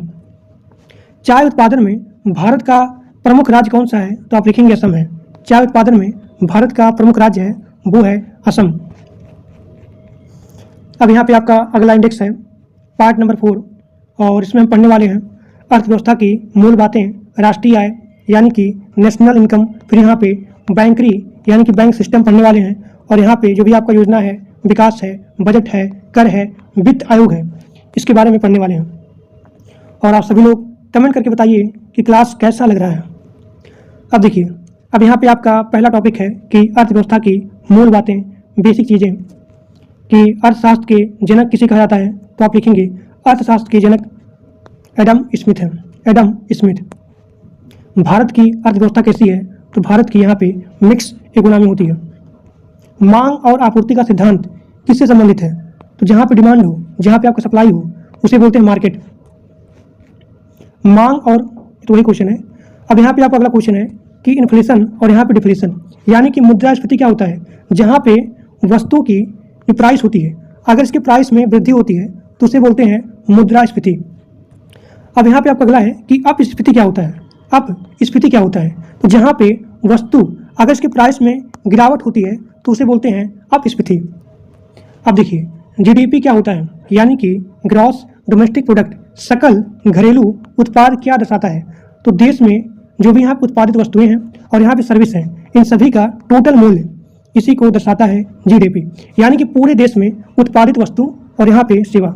चाय उत्पादन में भारत का प्रमुख राज्य कौन सा है तो आप लिखेंगे असम है। चाय उत्पादन में भारत का प्रमुख राज्य है वो है असम। अब यहाँ पे आपका अगला इंडेक्स है पार्ट नंबर 4 और इसमें हम पढ़ने वाले हैं अर्थव्यवस्था की मूल बातें, राष्ट्रीय आय यानी कि नेशनल इनकम, फिर यहाँ पे बैंकरी यानी कि बैंक सिस्टम पढ़ने वाले हैं, और यहाँ पे जो भी आपका योजना है, विकास है, बजट है, कर है, वित्त आयोग है, इसके बारे में पढ़ने वाले हैं। और आप सभी लोग कमेंट करके बताइए कि क्लास कैसा लग रहा है। अब देखिए, अब यहाँ पे आपका पहला टॉपिक है कि अर्थव्यवस्था की मूल बातें, बेसिक चीज़ें, कि अर्थशास्त्र के जनक किसे कहा जाता है, तो आप लिखेंगे अर्थशास्त्र के जनक एडम स्मिथ है। Adam Smith. भारत की अर्थव्यवस्था कैसी है, तो भारत की यहाँ पे मिक्स इकोनॉमी होती है। मांग और आपूर्ति का सिद्धांत किससे संबंधित है, तो जहाँ पे डिमांड हो, जहाँ पे आपका सप्लाई हो, उसे बोलते हैं मार्केट। मांग और, तो वही क्वेश्चन है। अब यहाँ पे आपका अगला क्वेश्चन है कि इन्फ्लेशन और यहाँ पे डिफ्लेशन, यानी कि मुद्रास्फीति क्या होता है, जहाँ पे वस्तु की जो प्राइस होती है, अगर इसके प्राइस में वृद्धि होती है तो उसे बोलते हैं मुद्रास्फीति। अब यहाँ पे आपका अगला है कि अपस्फीति क्या होता है। अपस्फीति क्या होता है, तो जहाँ पे वस्तु अगर इसके प्राइस में गिरावट होती है तो उसे बोलते हैं अपस्फीति। अब देखिए, जीडीपी क्या होता है, यानी कि ग्रॉस डोमेस्टिक प्रोडक्ट, सकल घरेलू उत्पाद क्या दर्शाता है, तो देश में जो भी यहाँ पे उत्पादित वस्तुएं हैं और यहाँ पे सर्विस हैं, इन सभी का टोटल मूल्य, इसी को दर्शाता है जीडीपी, यानी कि पूरे देश में उत्पादित वस्तु और यहाँ पे सेवा।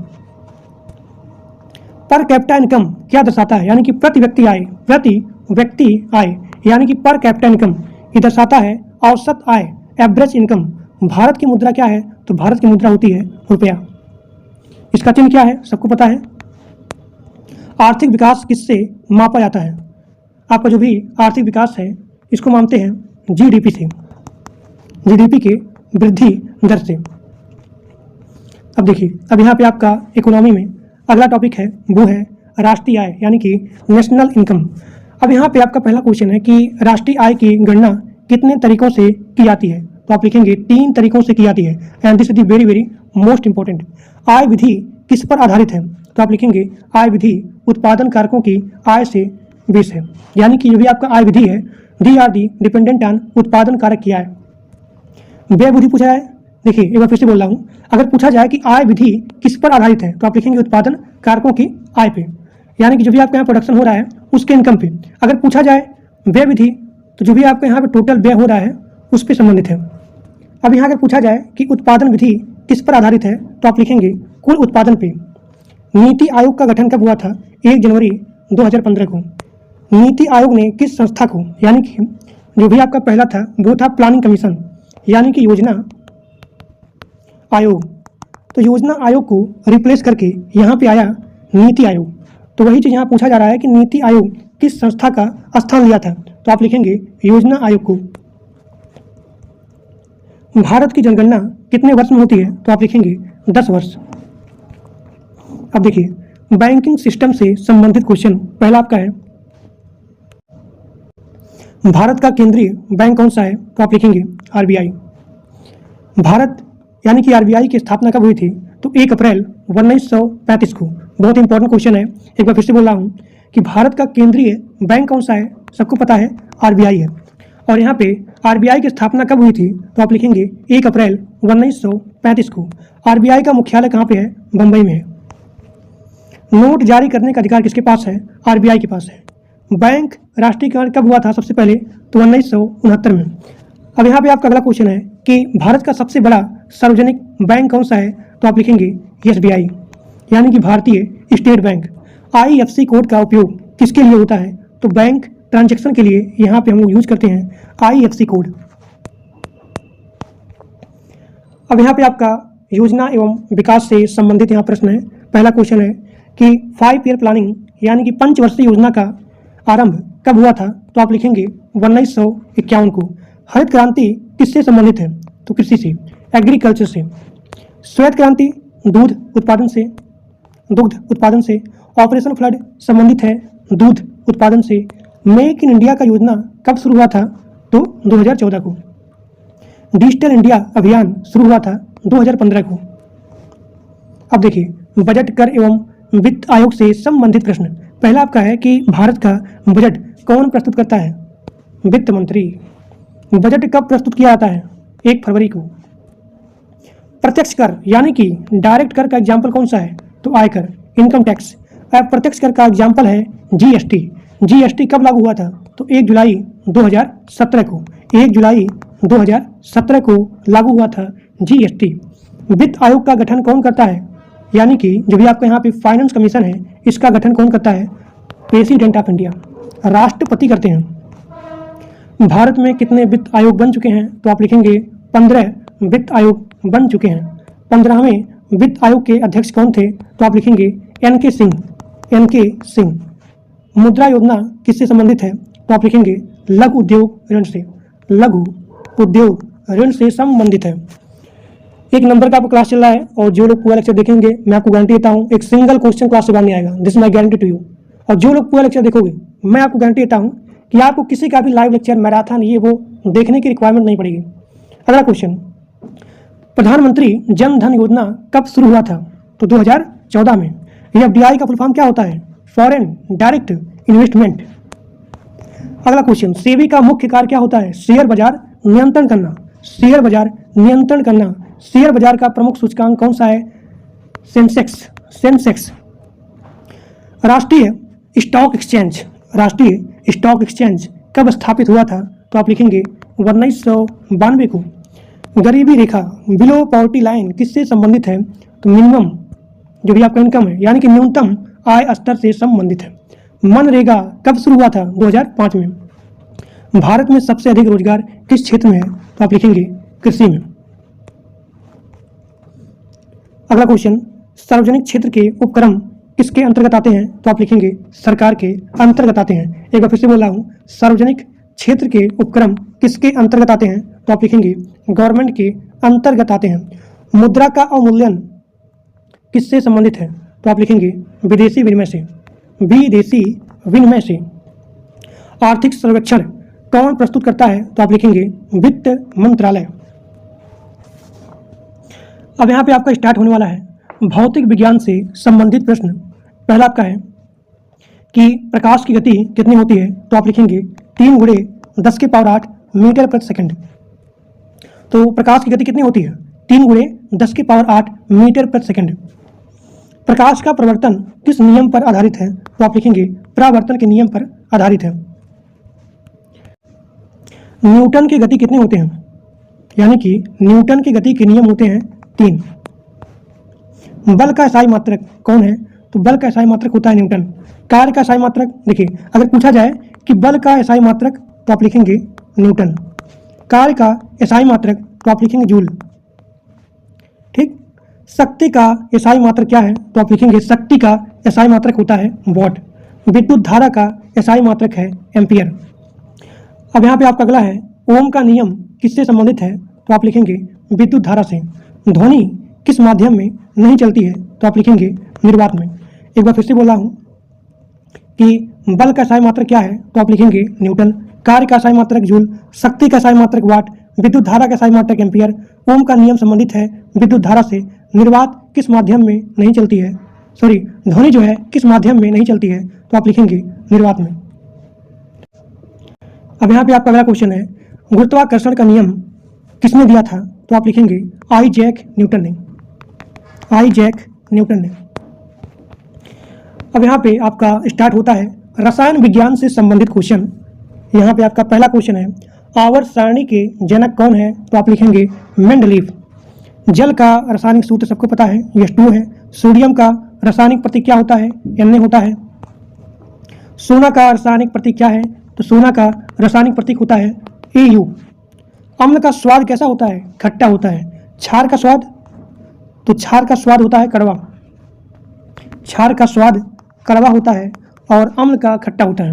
पर कैपिटा इनकम क्या दर्शाता है, यानी कि प्रति व्यक्ति आय, प्रति व्यक्ति आय, यानी कि पर कैपिटा इनकम, ये दर्शाता है औसत आय, एवरेज इनकम। भारत की मुद्रा क्या है, तो भारत की मुद्रा होती है रुपया। इसका चिन्ह क्या है, सबको पता है। आर्थिक विकास किससे मापा जाता है, आपका जो भी आर्थिक विकास है इसको मानते हैं जीडीपी से, जीडीपी के वृद्धि दर से। अब देखिए, अब यहाँ पे आपका इकोनॉमी में अगला टॉपिक है, वो है राष्ट्रीय आय, यानी कि नेशनल इनकम। अब यहाँ पे आपका पहला क्वेश्चन है कि राष्ट्रीय आय की गणना कितने तरीकों से की जाती है, तो आप लिखेंगे 3 तरीकों से की जाती है, and this is the very very most important. आय विधि किस पर आधारित है, तो आप लिखेंगे आय विधि उत्पादन कारकों की आय से बेस है, यानी कि जो भी आपका आय विधि है, दी आर दी डिपेंडेंट ऑन उत्पादन कारक की आय। व्यय विधि पूछा जाए, देखिए एक बार फिर से बोल रहा हूँ, अगर पूछा जाए कि आय विधि किस पर आधारित है, तो आप लिखेंगे उत्पादन कारकों की आय पे, यानी कि जो भी आपके यहाँ प्रोडक्शन हो रहा है उसके इनकम पे। अगर पूछा जाए व्यय विधि, तो जो भी आपके यहाँ पे टोटल व्यय हो रहा है उस पर संबंधित है। अब यहाँ अगर पूछा जाए कि उत्पादन विधि किस पर आधारित है, तो आप लिखेंगे कुल उत्पादन पे। नीति आयोग का गठन कब हुआ था, 1 जनवरी 2015 को। नीति आयोग ने किस संस्था को, यानी कि जो भी आपका पहला था वो था प्लानिंग कमीशन, यानी कि योजना आयोग, तो योजना आयोग को रिप्लेस करके यहाँ पे आया नीति आयोग। तो वही चीज़ यहाँ पूछा जा रहा है कि नीति आयोग किस संस्था का स्थान लिया था, तो आप लिखेंगे योजना आयोग को। भारत की जनगणना कितने वर्ष में होती है, तो आप लिखेंगे 10 वर्ष। अब देखिए, बैंकिंग सिस्टम से संबंधित क्वेश्चन पहला आपका है, भारत का केंद्रीय बैंक कौन सा है, तो आप लिखेंगे आरबीआई। भारत यानी कि आरबीआई की स्थापना कब हुई थी, तो 1 अप्रैल 1935 को। बहुत इंपॉर्टेंट क्वेश्चन है, एक बार फिर से बोल रहा हूँ कि भारत का केंद्रीय बैंक कौन सा है, सबको पता है आरबीआई है। और यहाँ पे आरबीआई की स्थापना कब हुई थी, तो आप लिखेंगे 1 अप्रैल 1935 को। आरबीआई का मुख्यालय कहाँ पे है, बम्बई में है। नोट जारी करने का अधिकार किसके पास है, आरबीआई के पास है। बैंक राष्ट्रीयकरण कब हुआ था सबसे पहले, तो 1969 में। अब यहाँ पे आपका अगला क्वेश्चन है कि भारत का सबसे बड़ा सार्वजनिक बैंक कौन सा है, तो आप लिखेंगे एसबीआई, यानी कि भारतीय स्टेट बैंक। आईएफएससी कोड का उपयोग किसके लिए होता है, तो बैंक ट्रांजैक्शन के लिए यहाँ पे हम लोग यूज करते हैं आईएफएससी कोड। अब यहाँ पे आपका योजना एवं विकास से संबंधित यहाँ प्रश्न है। पहला क्वेश्चन है कि 5 ईयर प्लानिंग यानी कि 5 वर्षीय योजना का आरंभ कब हुआ था, तो आप लिखेंगे 1951 को। हरित क्रांति किससे संबंधित है, तो कृषि से, एग्रीकल्चर से। श्वेत क्रांति दुग्ध उत्पादन से। ऑपरेशन फ्लड संबंधित है दूध उत्पादन से। मेक इन इंडिया का योजना कब शुरू हुआ था, तो 2014 को। डिजिटल इंडिया अभियान शुरू हुआ था 2015 को। अब देखिए, बजट कर एवं वित्त आयोग से संबंधित प्रश्न। पहला आपका है कि भारत का बजट कौन प्रस्तुत करता है, वित्त मंत्री। बजट कब प्रस्तुत किया जाता है, 1 फरवरी को। प्रत्यक्ष कर यानी कि डायरेक्ट कर का एग्जाम्पल कौन सा है, तो आयकर, इनकम टैक्स। अप्रत्यक्ष कर का एग्जाम्पल है जीएसटी। जीएसटी कब लागू हुआ था, तो 1 जुलाई 2017 को 1 जुलाई 2017 को लागू हुआ था जीएसटी। वित्त आयोग का गठन कौन करता है? यानी कि जो भी आपका यहाँ पे फाइनेंस कमीशन है, इसका गठन कौन करता है? प्रेसिडेंट ऑफ इंडिया, राष्ट्रपति करते हैं। भारत में कितने वित्त आयोग बन चुके हैं? तो आप लिखेंगे 15 वित्त आयोग बन चुके हैं। 15वें वित्त आयोग के अध्यक्ष कौन थे? तो आप लिखेंगे एन के सिंह। मुद्रा योजना किससे संबंधित है? तो आप लिखेंगे लघु उद्योग ऋण से, लघु उद्योग ऋण से संबंधित है। 1 नंबर का आपको क्लास चल रहा है और जो लोग पूरा लेक्चर देखेंगे मैं आपको गारंटी देता हूँ एक सिंगल क्वेश्चन क्लास से बाहर नहीं आएगा। This my guarantee to you. और जो लोग पूरा लेक्चर देखोगे मैं आपको गारंटी देता हूँ कि आपको किसी का भी लाइव लेक्चर मैराथन ये वो देखने की रिक्वायरमेंट नहीं पड़ेगी। अगला क्वेश्चन, प्रधानमंत्री जन धन योजना कब शुरू हुआ था? तो 2014 में। ये एफडीआई का फुल फॉर्म क्या होता है? Foreign direct investment. अगला क्वेश्चन, सेबी का मुख्य कार्य क्या होता है? शेयर बाजार नियंत्रण करना, शेयर बाजार नियंत्रण करना। शेयर बाजार का प्रमुख सूचकांक कौन सा है? सेंसेक्स। राष्ट्रीय स्टॉक एक्सचेंज कब स्थापित हुआ था? तो आप लिखेंगे 1992 को। गरीबी रेखा बिलो पॉवर्टी लाइन किससे संबंधित है? तो मिनिमम जो भी आपका इनकम है यानी कि न्यूनतम आय स्तर से संबंधित है। मनरेगा कब शुरू हुआ था? 2005 में। भारत में सबसे अधिक रोजगार किस क्षेत्र में है? तो आप लिखेंगे कृषि में। अगला क्वेश्चन, सार्वजनिक क्षेत्र के उपक्रम किसके अंतर्गत आते हैं? तो आप लिखेंगे सरकार के अंतर्गत आते हैं। एक बार फिर से बोल रहा हूँ, सार्वजनिक क्षेत्र के उपक्रम किसके अंतर्गत आते हैं? तो आप लिखेंगे गवर्नमेंट के अंतर्गत आते हैं। मुद्रा का अवमूल्यन किससे संबंधित है? तो आप लिखेंगे विदेशी विनिमय से। आर्थिक सर्वेक्षण कौन प्रस्तुत करता है? तो आप लिखेंगे वित्त मंत्रालय। अब यहाँ पे आपका स्टार्ट होने वाला है भौतिक विज्ञान से संबंधित प्रश्न। पहला आपका है कि प्रकाश की गति कितनी होती है? तो आप लिखेंगे 3 × 10⁸ मीटर प्रति सेकंड। तो प्रकाश की गति कितनी होती है? 3 × 10⁸ मीटर प्रति सेकंड। प्रकाश का प्रवर्तन किस नियम पर आधारित है? तो आप लिखेंगे परावर्तन के नियम पर आधारित है। न्यूटन के गति कितने होते हैं? यानी कि न्यूटन के गति के नियम होते हैं 3। बल का इकाई मात्रक कौन है? तो बल का इकाई मात्रक होता है न्यूटन। कार्य का इकाई मात्रक, देखिए अगर पूछा जाए कि बल का इकाई मात्रक तो आप लिखेंगे न्यूटन। कार्य का इकाई मात्रक तो आप लिखेंगे जूल। ठीक। शक्ति का इकाई मात्रक क्या है? तो आप लिखेंगे शक्ति का इकाई मात्रक होता है वॉट। विद्युत धारा का इकाई मात्रक है एम्पियर। अब यहाँ पे आपका अगला है ओम का नियम किससे संबंधित है? तो आप लिखेंगे विद्युत धारा से। ध्वनि किस माध्यम में नहीं चलती है? तो आप लिखेंगे निर्वात में। एक बार फिर से बोला हूँ कि बल का इकाई मात्रक क्या है? तो आप लिखेंगे न्यूटन। कार्य का इकाई मात्रक जूल, शक्ति का इकाई मात्रक वाट, विद्युत धारा का इकाई मात्रक एम्पियर। ओम का नियम संबंधित है विद्युत धारा से। निर्वात किस माध्यम में नहीं चलती है? ध्वनि जो है किस माध्यम में नहीं चलती है? तो आप लिखेंगे निर्वात में। अब यहाँ पे आपका अगला क्वेश्चन है गुरुत्वाकर्षण का नियम किसने दिया था? तो आप लिखेंगे आइजैक न्यूटन ने। अब यहाँ पे आपका स्टार्ट होता है रसायन विज्ञान से संबंधित क्वेश्चन। यहाँ पे आपका पहला क्वेश्चन है आवर्त सारणी के जनक कौन है? तो आप लिखेंगे मेंडलीफ। जल का रासायनिक सूत्र सबको पता है H2 है। सोडियम का रासायनिक प्रतीक क्या होता है? Na होता है। सोना का रासायनिक प्रतीक क्या है? तो सोना का रासायनिक प्रतीक होता है Au। अम्ल का स्वाद कैसा होता है? खट्टा होता है। क्षार का स्वाद? तो क्षार का स्वाद होता है कड़वा। क्षार का स्वाद कड़वा होता है और अम्ल का खट्टा होता है।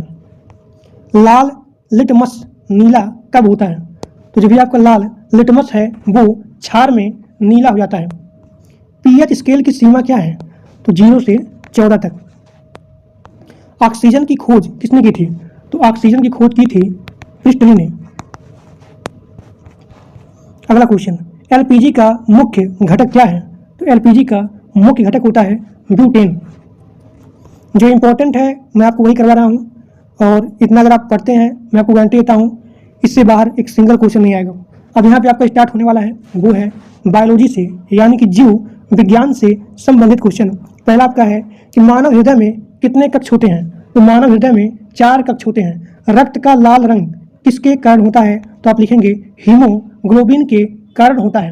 लाल लिटमस नीला कब होता है? तो जब भी आपका लाल लिटमस है वो क्षार में नीला हो जाता है। पीएच स्केल की सीमा क्या है? तो 0 से 14 तक। ऑक्सीजन की खोज किसने की थी? तो ऑक्सीजन की खोज की थी प्रिस्टली ने। अगला क्वेश्चन एलपीजी का मुख्य घटक क्या है? तो एलपीजी का मुख्य घटक होता है ब्यूटेन। जो इम्पोर्टेंट है मैं आपको वही करवा रहा हूँ और इतना अगर आप पढ़ते हैं मैं आपको गारंटी देता हूँ इससे बाहर एक सिंगल क्वेश्चन नहीं आएगा। अब यहाँ पे आपका स्टार्ट होने वाला है वो है बायोलॉजी से यानी कि जीव विज्ञान से संबंधित क्वेश्चन। पहला आपका है कि मानव हृदय में कितने कक्ष होते हैं? तो मानव हृदय में 4 कक्ष होते हैं। रक्त का लाल रंग किसके कारण होता है? तो आप लिखेंगे हीमोग्लोबिन के कारण होता है।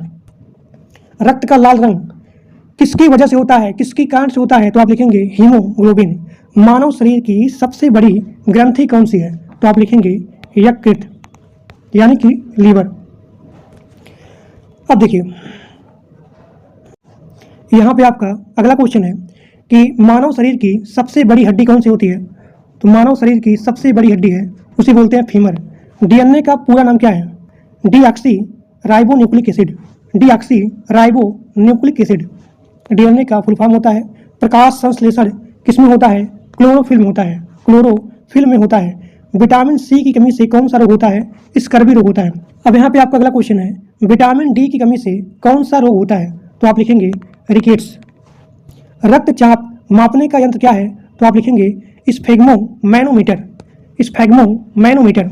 रक्त का लाल रंग किसकी वजह से होता है, किसके कारण से होता है? तो आप लिखेंगे हीमोग्लोबिन। मानव शरीर की सबसे बड़ी ग्रंथि कौन सी है? तो आप लिखेंगे यकृत यानी कि लीवर। अब देखिए यहाँ पे आपका अगला क्वेश्चन है कि मानव शरीर की सबसे बड़ी हड्डी कौन सी होती है? तो मानव शरीर की सबसे बड़ी हड्डी है उसे बोलते हैं फीमर। डीएनए का पूरा नाम क्या है? Deoxy ribo nucleic acid. Deoxy ribo nucleic acid DNA का फुल फॉर्म होता है। प्रकाश संश्लेषण किसमें होता है? क्लोरोफिल में होता है। क्लोरोफिल में होता है। विटामिन सी की कमी से कौन सा रोग होता है? स्कर्वी रोग होता है। अब यहाँ पे आपका अगला क्वेश्चन है विटामिन डी की कमी से कौन सा रोग होता है? तो आप लिखेंगे रिकेट्स। रक्तचाप मापने का यंत्र क्या है? तो आप लिखेंगे स्फेग्मोमैनोमीटर। स्फेग्मोमैनोमीटर।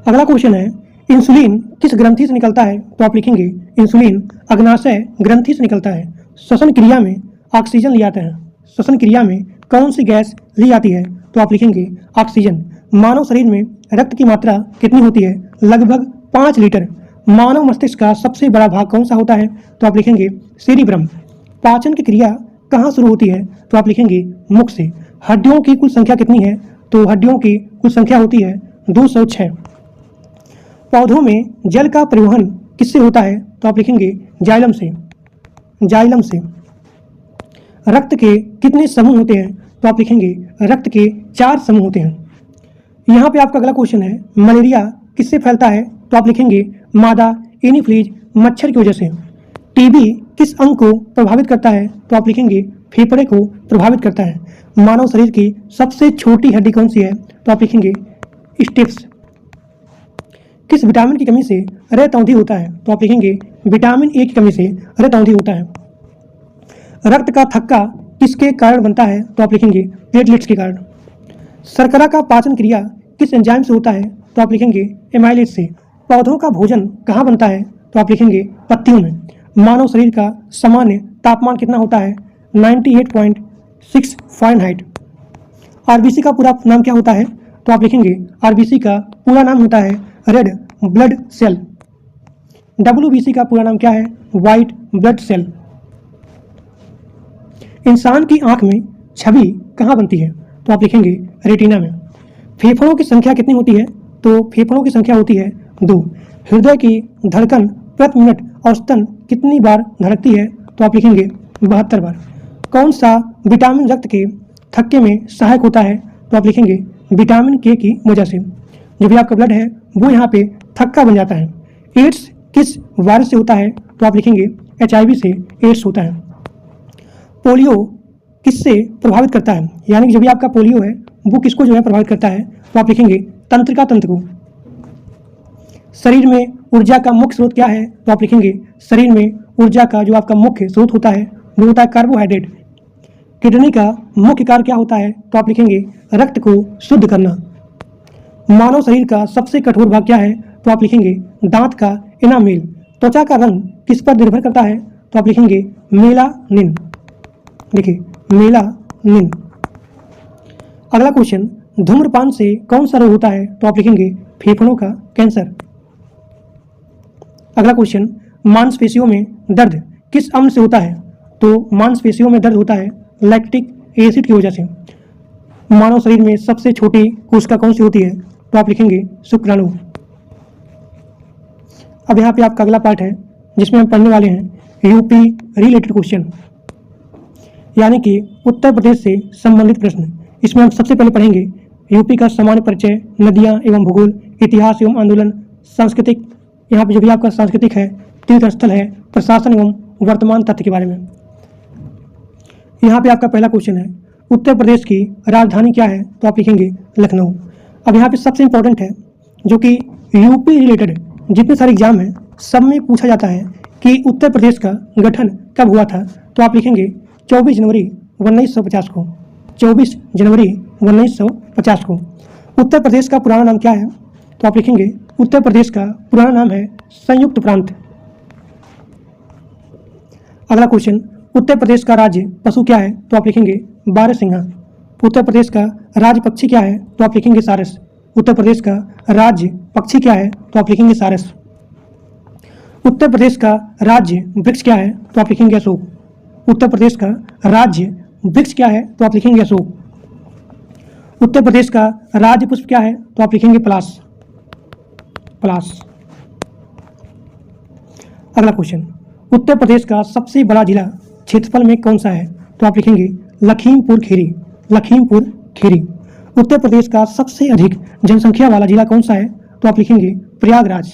अगला क्वेश्चन है इंसुलिन किस ग्रंथि से निकलता है? तो आप लिखेंगे इंसुलिन अग्नाशय ग्रंथि से निकलता है। श्वसन क्रिया में ऑक्सीजन लिया जाता है। श्वसन क्रिया में कौन सी गैस ली जाती है? तो आप लिखेंगे ऑक्सीजन। मानव शरीर में रक्त की मात्रा कितनी होती है? लगभग 5 लीटर। मानव मस्तिष्क का सबसे बड़ा भाग कौन सा होता है? तो आप लिखेंगे सेरिब्रम। पाचन की क्रिया कहाँ शुरू होती है? तो आप लिखेंगे मुख से। हड्डियों की कुल संख्या कितनी है? तो हड्डियों की कुल संख्या होती है 206। पौधों में जल का परिवहन किससे होता है? तो आप लिखेंगे जाइलम से। जाइलम से। रक्त के कितने समूह होते हैं? तो आप लिखेंगे रक्त के 4 समूह होते हैं। यहाँ पे आपका अगला क्वेश्चन है मलेरिया किससे फैलता है? तो आप लिखेंगे मादा एनीफ्लीज मच्छर की वजह से। टीबी किस अंग को प्रभावित करता है? तो आप लिखेंगे फेफड़े को प्रभावित करता है। मानव शरीर की सबसे छोटी हड्डी कौन सी है? तो आप लिखेंगे स्टेप्स। किस विटामिन की कमी से रक्तौंधी होता है? तो आप लिखेंगे विटामिन ए की कमी से रक्तौंधी होता है। रक्त का थक्का किसके कारण बनता है? तो आप लिखेंगे प्लेटलेट्स के कारण। शर्करा का पाचन क्रिया किस एंजाइम से होता है? तो आप लिखेंगे एमाइलेज से। पौधों का भोजन कहाँ बनता है? तो आप लिखेंगे पत्तियों में। मानव शरीर का सामान्य तापमान कितना होता है? 98.6 फ़ारेनहाइट। आरबीसी का पूरा नाम क्या होता है? तो आप लिखेंगे आरबीसी का पूरा नाम होता है रेड ब्लड सेल। डब्ल्यूबीसी का पूरा नाम क्या है? White blood cell. इंसान की आंख में छवि कहाँ बनती है? तो आप लिखेंगे रेटिना में। फेफड़ों की संख्या कितनी होती है? तो फेफड़ों की संख्या होती है 2। हृदय की धड़कन प्रति मिनट औसतन कितनी बार धड़कती है? तो आप लिखेंगे 72 बार। कौन सा विटामिन रक्त के थक्के में सहायक होता है? तो आप लिखेंगे विटामिन के की वजह से। जो भी आपका ब्लड है वो यहाँ पे थक्का बन जाता है। एड्स किस वायरस से होता है? तो आप लिखेंगे HIV से एड्स होता है। पोलियो किससे प्रभावित करता है? यानी कि जो भी आपका पोलियो है वो किसको जो है प्रभावित करता है? तो आप लिखेंगे तंत्रिका तंत्र को। शरीर में ऊर्जा का मुख्य स्रोत क्या है? तो आप लिखेंगे शरीर में ऊर्जा का जो आपका मुख्य स्रोत होता है वो होता है कार्बोहाइड्रेट। किडनी का मुख्य कार्य क्या होता है? तो आप लिखेंगे रक्त को शुद्ध करना। मानव शरीर का सबसे कठोर भाग क्या है? तो आप लिखेंगे दांत का एनामेल। त्वचा का रंग किस पर निर्भर करता है? तो आप लिखेंगे मेलानिन। देखिए मेलानिन। अगला क्वेश्चन धूम्रपान से कौन सा रोग होता है? तो आप लिखेंगे फेफड़ों का कैंसर। अगला क्वेश्चन मांसपेशियों में दर्द किस अम्ल से होता है? तो मांसपेशियों में दर्द होता है लैक्टिक एसिड की वजह से। मानव शरीर में सबसे छोटी कोशिका कौन सी होती है? तो आप लिखेंगे शुक्राणु। अब यहाँ पे आपका अगला पार्ट है जिसमें हम पढ़ने वाले हैं यूपी रिलेटेड क्वेश्चन, यानी कि उत्तर प्रदेश से संबंधित प्रश्न। इसमें हम सबसे पहले पढ़ेंगे यूपी का सामान्य परिचय, नदियाँ एवं भूगोल, इतिहास एवं आंदोलन, सांस्कृतिक, यहाँ पे जो भी आपका सांस्कृतिक है, तीर्थ स्थल है, प्रशासन एवं वर्तमान तथ्य के बारे में। यहाँ पे आपका पहला क्वेश्चन है उत्तर प्रदेश की राजधानी क्या है? तो आप लिखेंगे लखनऊ। अब यहाँ पे सबसे इंपॉर्टेंट है जो कि यूपी रिलेटेड जितने सारे एग्जाम हैं सब में पूछा जाता है कि उत्तर प्रदेश का गठन कब हुआ था? तो आप लिखेंगे 24 जनवरी 1950 को। 24 जनवरी 1950 को। उत्तर प्रदेश का पुराना नाम क्या है? तो आप लिखेंगे उत्तर प्रदेश का पुराना नाम है संयुक्त प्रांत। अगला क्वेश्चन उत्तर प्रदेश का राज्य पशु क्या है? तो आप लिखेंगे बारहसिंघा। उत्तर प्रदेश का राज्य पक्षी क्या है? तो आप लिखेंगे सारस। उत्तर प्रदेश का राज्य पक्षी क्या है? तो आप लिखेंगे सारस। उत्तर प्रदेश का राज्य वृक्ष क्या है? तो आप लिखेंगे अशोक। उत्तर प्रदेश का राज्य वृक्ष क्या है? तो आप लिखेंगे अशोक। उत्तर प्रदेश का राज्य पुष्प क्या है? तो आप लिखेंगे पलाश। पलाश। अगला क्वेश्चन, उत्तर प्रदेश का सबसे बड़ा जिला क्षेत्रफल में कौन सा है? तो आप लिखेंगे लखीमपुर खीरी। लखीमपुर खीरी। उत्तर प्रदेश का सबसे अधिक जनसंख्या वाला जिला कौन सा है? तो आप लिखेंगे प्रयागराज।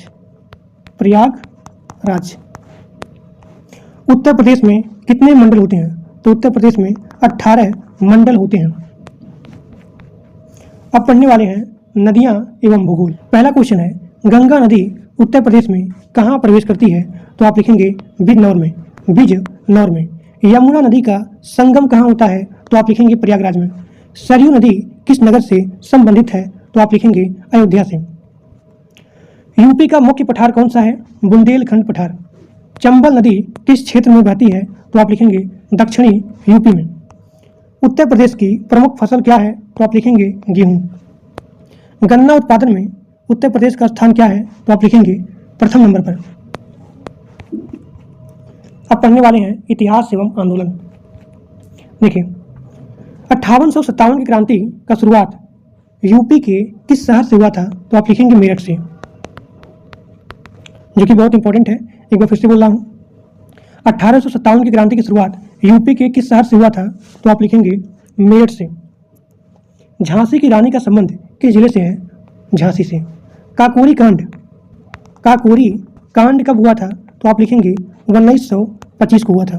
प्रयागराज। उत्तर प्रदेश में कितने मंडल होते हैं? तो उत्तर प्रदेश में 18 मंडल होते हैं। अब पढ़ने वाले हैं नदियां एवं भूगोल। पहला क्वेश्चन है, गंगा नदी उत्तर प्रदेश में कहाँ प्रवेश करती है? तो आप लिखेंगे बिजनौर में। बिजनौर में। यमुना नदी का संगम कहाँ होता है? तो आप लिखेंगे प्रयागराज में। सरयू नदी किस नगर से संबंधित है? तो आप लिखेंगे अयोध्या से। यूपी का मुख्य पठार कौन सा है? बुंदेलखंड पठार। चंबल नदी किस क्षेत्र में बहती है? तो आप लिखेंगे दक्षिणी यूपी में। उत्तर प्रदेश की प्रमुख फसल क्या है? तो आप लिखेंगे गेहूं। गन्ना उत्पादन में उत्तर प्रदेश का स्थान क्या है? तो आप लिखेंगे प्रथम नंबर पर। अब पढ़ने वाले हैं इतिहास एवं आंदोलन। देखिए, 5857 की क्रांति का शुरुआत यूपी के किस शहर से हुआ था? तो आप लिखेंगे मेरठ से, जो कि बहुत इंपॉर्टेंट है। एक बार फिर से बोल रहा हूँ, 1857 की क्रांति की शुरुआत यूपी के किस शहर से हुआ था? तो आप लिखेंगे मेरठ से। झांसी की रानी का संबंध किस जिले से है? झांसी से। काकोरी कांड, काकोरी कांड कब हुआ था? तो आप लिखेंगे 1925 को हुआ था।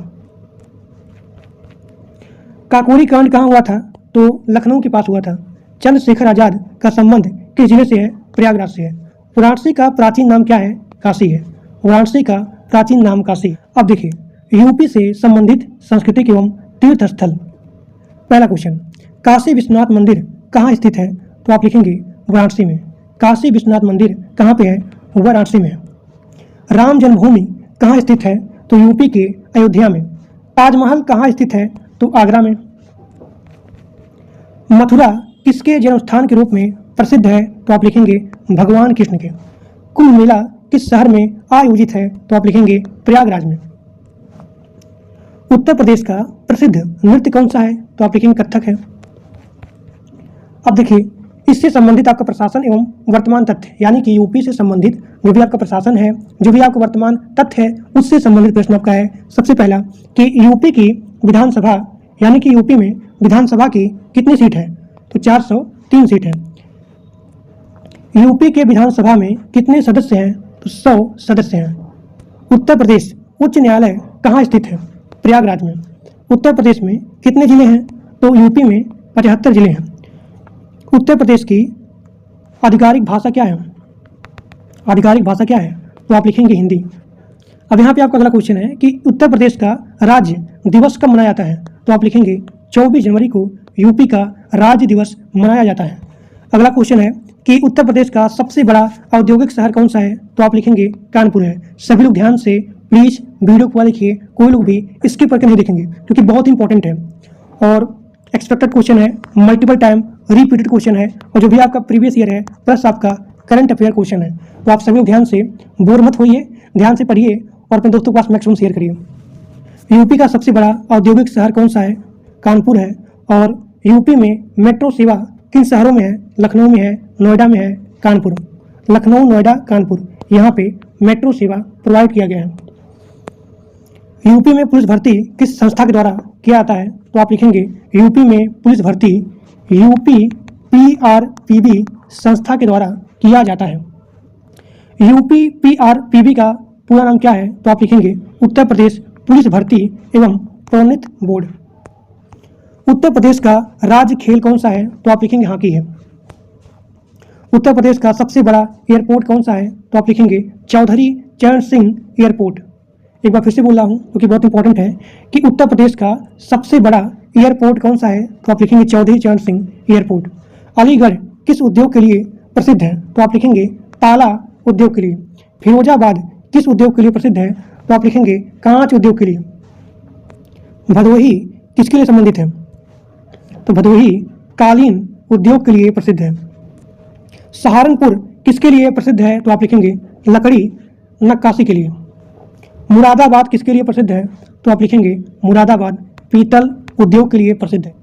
काकोरी कांड कहाँ हुआ था? तो लखनऊ के पास हुआ था। चंद्रशेखर आजाद का संबंध किस जिले से है? प्रयागराज से है। वाराणसी का प्राचीन नाम क्या है? काशी है। वाराणसी का प्राचीन नाम काशी। अब देखिए, यूपी से संबंधित सांस्कृतिक एवं तीर्थ स्थल। पहला क्वेश्चन, काशी विश्वनाथ मंदिर कहाँ स्थित है? तो आप लिखेंगे वाराणसी में। काशी विश्वनाथ मंदिर कहाँ पे है? वाराणसी में। राम जन्मभूमि कहाँ स्थित है? तो यूपी के अयोध्या में। ताजमहल कहाँ स्थित है? तो आगरा में। मथुरा किसके जन्मस्थान के रूप में प्रसिद्ध है? तो आप लिखेंगे भगवान कृष्ण के। कुंभ मेला किस शहर में आयोजित है? तो आप लिखेंगे प्रयागराज में। उत्तर प्रदेश का प्रसिद्ध नृत्य कौन सा है? तो आप लिखेंगे कथक है। अब देखिए, इससे संबंधित आपका प्रशासन एवं वर्तमान तथ्य, यानी कि यूपी से संबंधित जो भी आपका प्रशासन है, जो भी आपका वर्तमान तथ्य है, उससे संबंधित प्रश्न आपका है। सबसे पहला कि यूपी की विधानसभा, यानी कि यूपी में विधानसभा की कितनी सीट है? तो 403 सीट है। यूपी के विधानसभा में कितने सदस्य हैं? तो 100 सदस्य हैं। उत्तर प्रदेश उच्च न्यायालय कहाँ स्थित है? प्रयागराज में। उत्तर प्रदेश में कितने जिले हैं? तो यूपी में 75 जिले हैं। उत्तर प्रदेश की आधिकारिक भाषा क्या है? आधिकारिक भाषा क्या है? तो आप लिखेंगे हिंदी। अब यहाँ पे आपका अगला क्वेश्चन है कि उत्तर प्रदेश का राज्य दिवस कब मनाया जाता है? तो आप लिखेंगे 24 जनवरी को यूपी का राज्य दिवस मनाया जाता है। अगला क्वेश्चन है कि उत्तर प्रदेश का सबसे बड़ा औद्योगिक शहर कौन सा है? तो आप लिखेंगे कानपुर है। सभी लोग ध्यान से प्लीज वीडियो को लिखिए, कोई लोग भी स्किप करके नहीं देखेंगे क्योंकि बहुत इंपॉर्टेंट है और एक्सपेक्टेड क्वेश्चन है, मल्टीपल टाइम रिपीटेड क्वेश्चन है और जो भी आपका प्रीवियस ईयर है प्लस आपका करंट अफेयर क्वेश्चन है। तो आप सभी लोग ध्यान से बोर मत होइए, ध्यान से पढ़िए और अपने दोस्तों के पास मैक्सिमम शेयर करिए। यूपी का सबसे बड़ा औद्योगिक शहर कौन सा है? कानपुर है। और यूपी में मेट्रो सेवा किन शहरों में है? लखनऊ में है, नोएडा में है, कानपुर। लखनऊ, नोएडा, कानपुर, यहाँ पे मेट्रो सेवा प्रोवाइड किया गया है। यूपी में पुलिस भर्ती किस संस्था के द्वारा किया जाता है? तो आप लिखेंगे यूपी में पुलिस भर्ती यूपी PRPB संस्था के द्वारा किया जाता है। यूपी PRPB का पूरा नाम क्या है? तो आप लिखेंगे उत्तर प्रदेश पुलिस भर्ती एवं प्रोन्नति बोर्ड। उत्तर प्रदेश का राज्य खेल कौन सा है? तो आप लिखेंगे हॉकी है। उत्तर प्रदेश का सबसे बड़ा एयरपोर्ट कौन सा है? तो आप लिखेंगे चौधरी चरण सिंह एयरपोर्ट। एक बार फिर से बोल रहा हूँ क्योंकि बहुत इंपॉर्टेंट है कि उत्तर प्रदेश का सबसे बड़ा एयरपोर्ट कौन सा है? तो आप लिखेंगे चौधरी चरण सिंह एयरपोर्ट। अलीगढ़ किस उद्योग के लिए प्रसिद्ध है? तो आप लिखेंगे ताला उद्योग के लिए। फिरोजाबाद किस उद्योग के लिए प्रसिद्ध है? तो आप लिखेंगे कांच उद्योग के लिए। भदोही किसके लिए संबंधित है? तो भदोही कालीन उद्योग के लिए प्रसिद्ध है। सहारनपुर किसके लिए प्रसिद्ध है? तो आप लिखेंगे लकड़ी नक्काशी के लिए। मुरादाबाद किसके लिए प्रसिद्ध है? तो आप लिखेंगे मुरादाबाद पीतल उद्योग के लिए प्रसिद्ध है।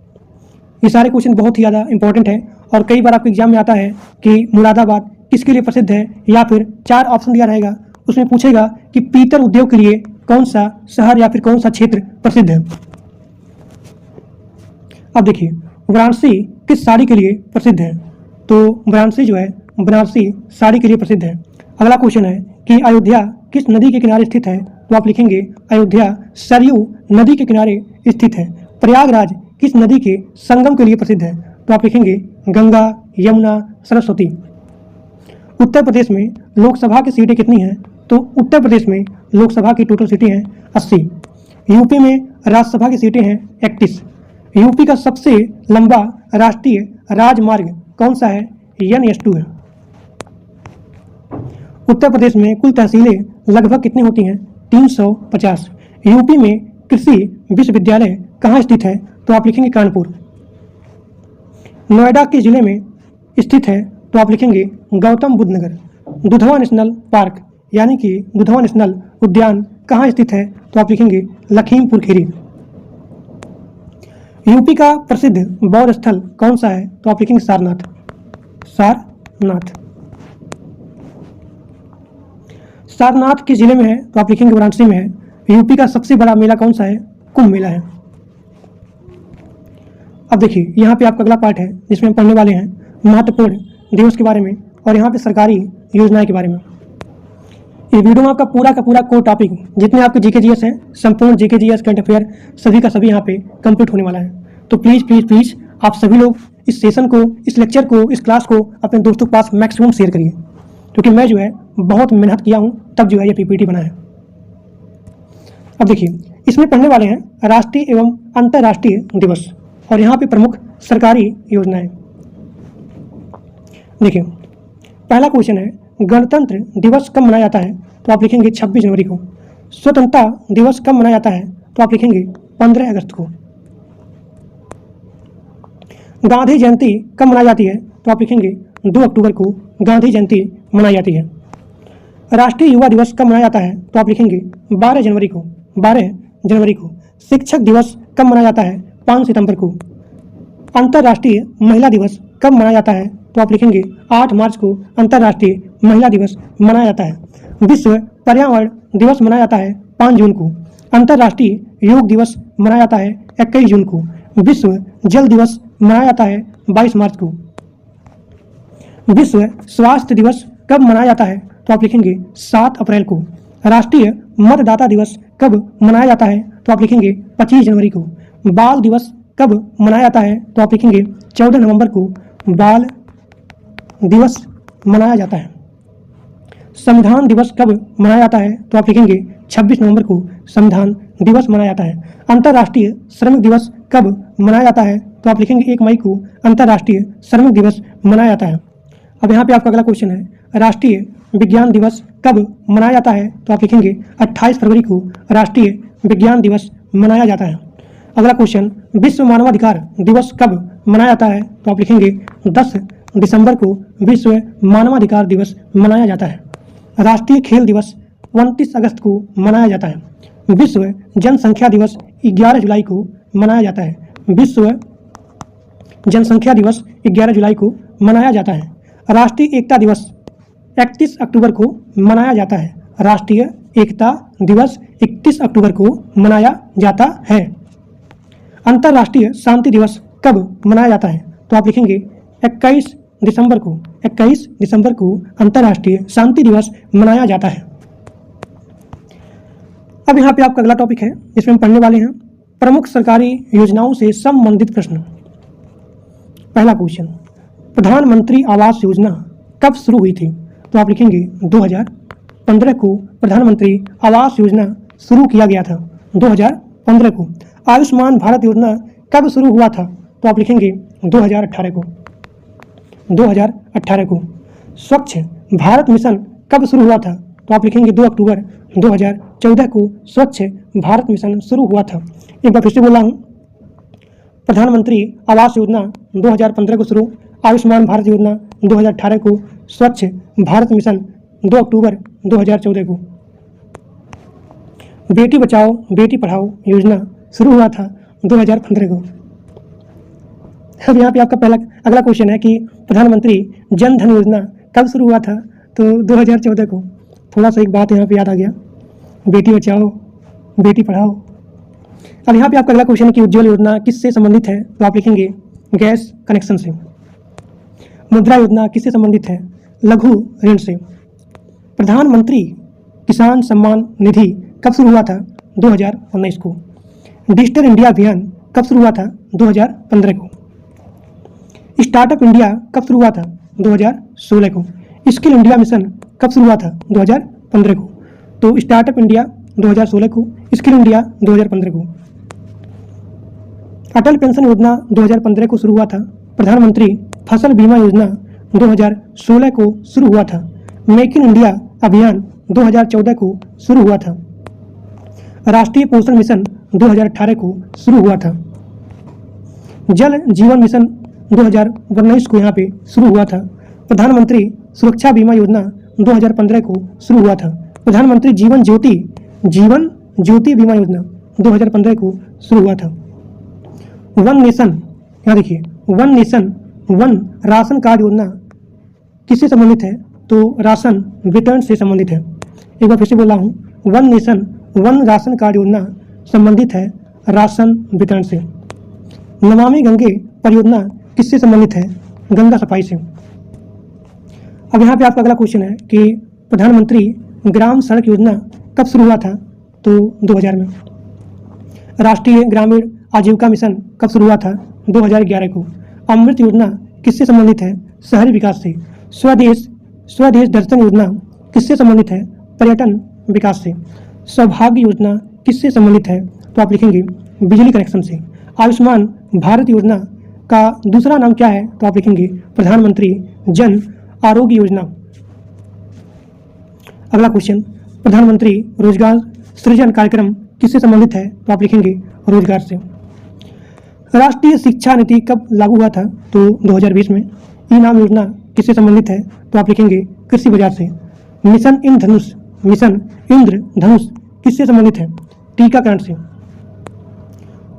ये सारे क्वेश्चन बहुत ही ज़्यादा इंपॉर्टेंट है और कई बार आपके एग्जाम में आता है कि मुरादाबाद किसके लिए प्रसिद्ध है, या फिर 4 ऑप्शन दिया रहेगा, उसमें पूछेगा कि पीतल उद्योग के लिए कौन सा शहर या फिर कौन सा क्षेत्र प्रसिद्ध है। अब देखिए वाराणसी किस साड़ी के लिए प्रसिद्ध है? तो वाराणसी जो है बनारसी साड़ी के लिए प्रसिद्ध है। अगला क्वेश्चन है कि अयोध्या किस नदी के किनारे स्थित है? तो आप लिखेंगे अयोध्या सरयू नदी के किनारे स्थित है। प्रयागराज किस नदी के संगम के लिए प्रसिद्ध है? तो आप लिखेंगे गंगा, यमुना, सरस्वती। उत्तर प्रदेश में लोकसभा की सीटें कितनी हैं? तो उत्तर प्रदेश में लोकसभा की टोटल सीटें हैं 80। यूपी में राज्यसभा की सीटें हैं 31। यूपी का सबसे लंबा राष्ट्रीय राजमार्ग कौन सा है? NH2 है। उत्तर प्रदेश में कुल तहसीलें लगभग कितनी होती हैं? 350। यूपी में कृषि विश्वविद्यालय कहाँ स्थित है? तो आप लिखेंगे कानपुर। नोएडा किस जिले में स्थित है? तो आप लिखेंगे गौतम बुद्ध नगर। दुधवा नेशनल पार्क यानी कि दुधवा नेशनल उद्यान कहाँ स्थित है? तो आप लिखेंगे लखीमपुर खीरी। यूपी का प्रसिद्ध बौद्ध स्थल कौन सा है? तो आप लिखेंगे सारनाथ। सारनाथ सारनाथ किस जिले में है? तो आप लिखेंगे वाराणसी में है। यूपी का सबसे बड़ा मेला कौन सा है? कुंभ मेला है। अब देखिए यहाँ पे आपका अगला पार्ट है जिसमें हम पढ़ने वाले हैं महत्वपूर्ण दिवस के बारे में और यहाँ पे सरकारी योजनाएं के बारे में। इस वीडियो में आपका पूरा का पूरा कोर टॉपिक जितने आपके जीके जीएस हैं, संपूर्ण जीके जीएस करंट अफेयर सभी का सभी यहाँ पे कंप्लीट होने वाला है। तो प्लीज़ प्लीज़ प्लीज़ आप सभी लोग इस सेशन को, इस लेक्चर को, इस क्लास को अपने दोस्तों के पास मैक्सिमम शेयर करिए, क्योंकि मैं जो है बहुत मेहनत किया हूँ तब जो है ये PPT बना है। अब देखिए इसमें पढ़ने वाले हैं राष्ट्रीय एवं अंतर्राष्ट्रीय दिवस और यहाँ पे प्रमुख सरकारी योजनाएं। देखिए पहला क्वेश्चन है गणतंत्र दिवस कब मनाया जाता है? तो आप लिखेंगे 26 जनवरी को। स्वतंत्रता दिवस कब मनाया जाता है? तो आप लिखेंगे 15 अगस्त को। गांधी जयंती कब मनाई जाती है? तो आप लिखेंगे 2 अक्टूबर को गांधी जयंती मनाई जाती है। राष्ट्रीय युवा दिवस कब मनाया जाता है? तो आप लिखेंगे 12 जनवरी को। 12 जनवरी को। शिक्षक दिवस कब मनाया जाता है? 5 सितंबर को। अंतर्राष्ट्रीय महिला दिवस कब मनाया जाता है? तो आप लिखेंगे 8 मार्च को अंतर्राष्ट्रीय महिला दिवस मनाया जाता है। विश्व पर्यावरण दिवस मनाया जाता है 5 जून को। अंतर्राष्ट्रीय योग दिवस मनाया जाता है 21 जून को। विश्व जल दिवस मनाया जाता है 22 मार्च को। विश्व स्वास्थ्य दिवस कब मनाया जाता है? तो आप लिखेंगे 7 अप्रैल को। राष्ट्रीय मतदाता दिवस कब मनाया जाता है? तो आप लिखेंगे 25 जनवरी को। बाल दिवस कब मनाया जाता है? तो आप लिखेंगे 14 नवंबर को बाल दिवस मनाया जाता है। संविधान दिवस कब मनाया जाता है? तो आप लिखेंगे 26 नवंबर को संविधान दिवस मनाया जाता है। अंतर्राष्ट्रीय श्रमिक दिवस कब मनाया जाता है? तो आप लिखेंगे 1 मई को अंतर्राष्ट्रीय श्रमिक दिवस मनाया जाता है। अब यहाँ पे आपका अगला क्वेश्चन है राष्ट्रीय विज्ञान दिवस कब मनाया जाता है? तो आप लिखेंगे 28 फरवरी को राष्ट्रीय विज्ञान दिवस मनाया जाता है। अगला क्वेश्चन विश्व मानवाधिकार दिवस कब मनाया जाता है? तो आप लिखेंगे 10 दिसंबर को विश्व मानवाधिकार दिवस मनाया जाता है। राष्ट्रीय खेल दिवस 29 अगस्त को मनाया जाता है। विश्व जनसंख्या दिवस 11 जुलाई को मनाया जाता है। विश्व जनसंख्या दिवस 11 जुलाई को मनाया जाता है। राष्ट्रीय एकता दिवस 31 अक्टूबर को मनाया जाता है। राष्ट्रीय एकता दिवस 31 अक्टूबर को मनाया जाता है। अंतर्राष्ट्रीय शांति दिवस कब मनाया जाता है? तो आप लिखेंगे 21 दिसंबर को। 21 दिसंबर को अंतर्राष्ट्रीय शांति दिवस मनाया जाता है। अब यहाँ पे आपका अगला टॉपिक है जिसमें हम पढ़ने वाले हैं प्रमुख सरकारी योजनाओं से संबंधित प्रश्न। पहला क्वेश्चन प्रधानमंत्री आवास योजना कब शुरू हुई थी? तो आप लिखेंगे 2015 को प्रधानमंत्री आवास योजना शुरू किया गया था। 2015 को। आयुष्मान भारत योजना कब शुरू हुआ था? तो आप लिखेंगे 2018 को। 2018 को। स्वच्छ भारत मिशन कब शुरू हुआ था? तो आप लिखेंगे 2 अक्टूबर 2014 को स्वच्छ भारत मिशन शुरू हुआ था। एक बार फिर से बोल रहा हूँ प्रधानमंत्री आवास योजना 2015 को शुरू, आयुष्मान भारत योजना 2018 को, स्वच्छ भारत मिशन 2 अक्टूबर 2014 को। बेटी बचाओ बेटी पढ़ाओ योजना शुरू हुआ था 2015 को। अब यहाँ पे आपका अगला क्वेश्चन है कि प्रधानमंत्री जन धन योजना कब शुरू हुआ था? तो 2014 को। थोड़ा सा एक बात यहाँ पे याद आ गया, बेटी बचाओ बेटी पढ़ाओ। अब यहाँ पे आपका अगला क्वेश्चन है कि उज्ज्वल योजना किससे संबंधित है? तो आप लिखेंगे गैस कनेक्शन से। मुद्रा योजना किससे संबंधित है? लघु ऋण से। प्रधानमंत्री किसान सम्मान निधि कब शुरू हुआ था? 2019 को। डिजिटल इंडिया अभियान कब शुरू हुआ था? 2015 को। स्टार्टअप इंडिया कब शुरू हुआ था? 2016 को। स्किल इंडिया मिशन कब शुरू हुआ था? 2015 को। तो स्टार्टअप इंडिया 2016 को, स्किल इंडिया 2015 को। अटल पेंशन योजना 2015 को शुरू हुआ था। प्रधानमंत्री फसल बीमा योजना 2016 को शुरू हुआ था। मेक इन इंडिया अभियान 2014 को शुरू हुआ था। राष्ट्रीय पोषण मिशन 2018 को शुरू हुआ था। जल जीवन मिशन 2019 को यहाँ पे शुरू हुआ था। प्रधानमंत्री सुरक्षा बीमा योजना 2015 को शुरू हुआ था। प्रधानमंत्री जीवन ज्योति बीमा योजना 2015 को शुरू हुआ था। वन नेशन, यहाँ देखिए, one nation one ration card योजना किससे संबंधित है? तो राशन वितरण से संबंधित है। एक बार फिर से बोल रहा हूँ, one nation one ration card योजना संबंधित है राशन वितरण से। नमामि गंगे परियोजना किससे संबंधित है? गंगा सफाई से। अब यहाँ पे आपका अगला क्वेश्चन है कि प्रधानमंत्री ग्राम सड़क योजना कब शुरू हुआ था? तो 2000 में। राष्ट्रीय ग्रामीण आजीविका मिशन कब शुरू हुआ था? 2011 को। अमृत योजना किससे संबंधित है? शहरी विकास से। स्वदेश दर्शन योजना किससे संबंधित है? पर्यटन विकास से। सौभाग्य योजना किससे संबंधित है? तो आप लिखेंगे बिजली कनेक्शन से। आयुष्मान भारत योजना का दूसरा नाम क्या है? तो आप लिखेंगे प्रधानमंत्री जन आरोग्य योजना। अगला क्वेश्चन, प्रधानमंत्री रोजगार सृजन कार्यक्रम किससे संबंधित है? तो आप लिखेंगे रोजगार से। राष्ट्रीय शिक्षा नीति कब लागू हुआ था? तो 2020 में। इनाम योजना किससे संबंधित है? तो आप लिखेंगे कृषि बाजार से। मिशन इंद्रधनुष किससे संबंधित है? टीकाकरण से।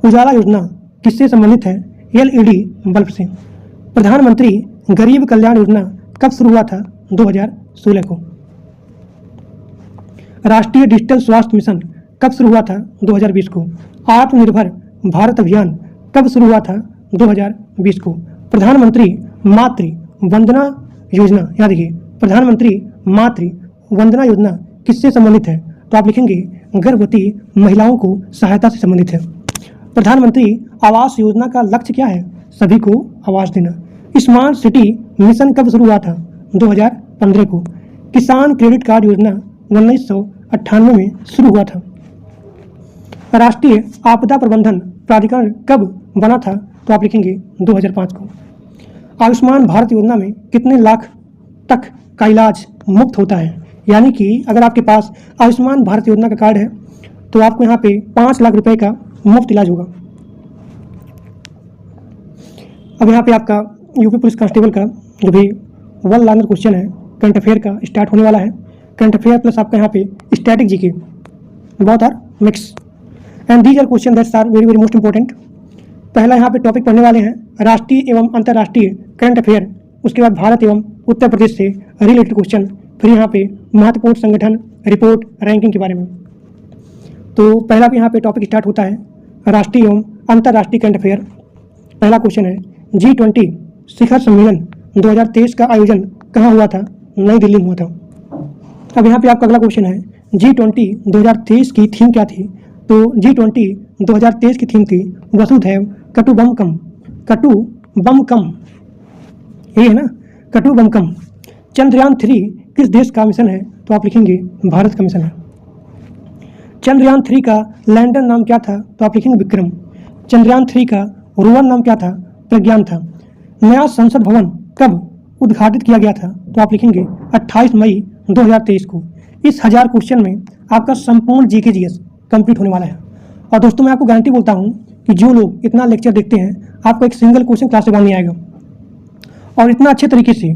उजाला योजना किससे संबंधित है? एलईडी बल्ब से। प्रधानमंत्री गरीब कल्याण योजना कब शुरू हुआ था? 2016 को। राष्ट्रीय डिजिटल स्वास्थ्य मिशन कब शुरू हुआ था? 2020 को। आत्मनिर्भर भारत अभियान कब शुरू हुआ था? 2020 को। प्रधानमंत्री मातृ वंदना योजना, याद रखिए, प्रधानमंत्री मातृ वंदना योजना किससे संबंधित है? तो आप लिखेंगे गर्भवती महिलाओं को सहायता से संबंधित है। प्रधानमंत्री आवास योजना का लक्ष्य क्या है? सभी को आवास देना। स्मार्ट सिटी मिशन कब शुरू हुआ था? 2015 को। किसान क्रेडिट कार्ड योजना 1998 में शुरू हुआ था। राष्ट्रीय आपदा प्रबंधन प्राधिकरण कब बना था? तो आप लिखेंगे 2005 को। आयुष्मान भारत योजना में कितने लाख तक का इलाज मुफ्त होता है? यानी कि अगर आपके पास आयुष्मान भारत योजना का कार्ड है तो आपको यहाँ पे 5 लाख रुपए का मुफ्त इलाज होगा। अब यहाँ पे आपका यूपी पुलिस कांस्टेबल का जो भी 1 लाइनर क्वेश्चन है करंट अफेयर का स्टार्ट होने वाला है। करंट अफेयर प्लस आपका यहाँ पे static GK, both are mix and these are question that's are very very most important. पहला यहाँ पे टॉपिक पढ़ने वाले हैं राष्ट्रीय एवं अंतर्राष्ट्रीय करंट अफेयर, उसके बाद भारत एवं उत्तर प्रदेश से रिलेटेड क्वेश्चन, फिर यहाँ पे महत्वपूर्ण संगठन रिपोर्ट रैंकिंग के बारे में। तो पहला भी यहाँ पे टॉपिक स्टार्ट होता है राष्ट्रीय एवं अंतर्राष्ट्रीय करंट अफेयर। पहला क्वेश्चन है G20 शिखर सम्मेलन 2023 का आयोजन कहाँ हुआ था? नई दिल्ली में हुआ था। अब यहाँ पे आपका अगला क्वेश्चन है G20 2023 की थीम क्या थी? तो G20 2023 की थीम थी वसुधैव कटुबम्कम। कटुबम्कम, ये है ना, कटुबम्कम। चंद्रयान 3 किस देश का मिशन है? तो आप लिखेंगे भारत का मिशन है। चंद्रयान 3 का लैंडर नाम क्या था? तो आप लिखेंगे विक्रम। चंद्रयान 3 का रोवर नाम क्या था? प्रज्ञान था। नया संसद भवन कब उद्घाटित किया गया था? तो आप लिखेंगे 28 मई 2023 को। इस 1000 क्वेश्चन में आपका संपूर्ण जीके जीएस कंप्लीट होने वाला है। और दोस्तों मैं आपको गारंटी बोलता हूँ कि जो लोग इतना लेक्चर देखते हैं, आपको एक सिंगल क्वेश्चन क्लास के बाद नहीं आएगा, और इतना अच्छे तरीके से,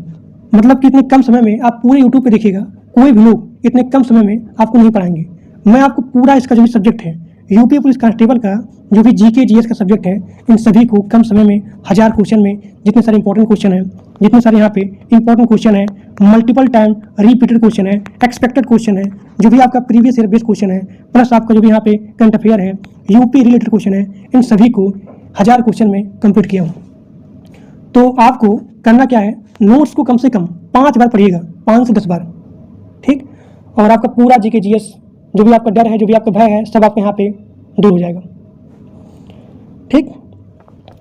मतलब कि इतने कम समय में आप पूरे यूट्यूब पे देखिएगा, कोई भी लोग इतने कम समय में आपको नहीं पढ़ाएंगे। मैं आपको पूरा इसका जो भी सब्जेक्ट है, यूपी पुलिस कांस्टेबल का जो भी जीके जीएस का सब्जेक्ट है, इन सभी को कम समय में 1000 क्वेश्चन में जितने सारे इंपॉर्टेंट क्वेश्चन हैं, जितने सारे यहाँ पे इंपॉर्टेंट क्वेश्चन है, मल्टीपल टाइम रिपीटेड क्वेश्चन है, एक्सपेक्टेड क्वेश्चन है, जो भी आपका प्रीवियस ईयर बेस्ड क्वेश्चन है, प्लस आपका जो भी यहाँ पे करंट अफेयर है, यूपी रिलेटेड क्वेश्चन है, इन सभी को 1000 क्वेश्चन में कंप्लीट किया हूँ। तो आपको करना क्या है, नोट्स को कम से कम 5 बार पढ़िएगा, 5 से 10 बार, ठीक। और आपका पूरा जीके जीएस, जो भी आपका डर है, जो भी आपका भय है, सब आपके यहाँ पे दूर हो जाएगा, ठीक।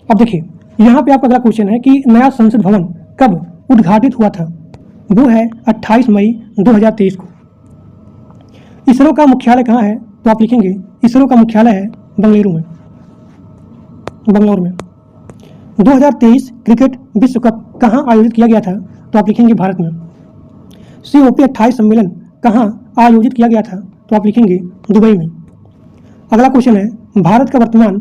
अब देखिए, यहाँ पे आपका अगला क्वेश्चन है कि नया संसद भवन कब उद्घाटित हुआ था। वो है 28 मई 2023 को। इसरो का मुख्यालय कहाँ है, तो आप लिखेंगे इसरो का मुख्यालय है बेंगलुरु में, बंगलौर में। 2023 क्रिकेट विश्व कप कहाँ आयोजित किया गया था, तो आप लिखेंगे भारत में। COP 28 सम्मेलन कहाँ आयोजित किया गया था, तो आप लिखेंगे दुबई में। अगला क्वेश्चन है, भारत का वर्तमान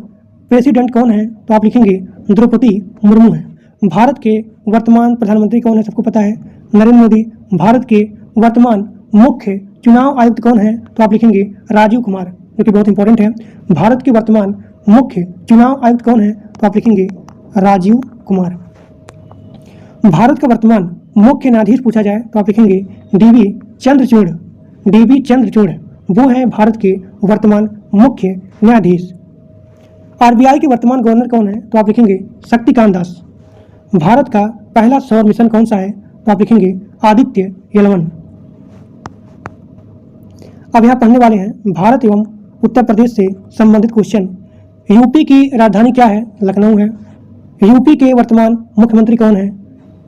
प्रेसिडेंट कौन है, तो आप लिखेंगे द्रौपदी मुर्मू है। भारत के वर्तमान प्रधानमंत्री कौन है, सबको पता है, नरेंद्र मोदी। भारत के वर्तमान मुख्य चुनाव आयुक्त कौन है, तो आप लिखेंगे राजीव कुमार, जो कि बहुत इंपॉर्टेंट है। भारत के वर्तमान मुख्य चुनाव आयुक्त कौन है, तो आप लिखेंगे राजीव कुमार। भारत का वर्तमान मुख्य न्यायाधीश पूछा जाए तो आप लिखेंगे DB चंद्रचूड़। DB चंद्रचूड़ वो है भारत के वर्तमान मुख्य न्यायाधीश। RBI के वर्तमान गवर्नर कौन है, तो आप लिखेंगे शक्तिकांत दास। भारत का पहला सौर मिशन कौन सा है, तो आप लिखेंगे आदित्य L1। अब यहाँ पढ़ने वाले हैं भारत एवं उत्तर प्रदेश से संबंधित क्वेश्चन। यूपी की राजधानी क्या है, लखनऊ है। यूपी के वर्तमान मुख्यमंत्री कौन है,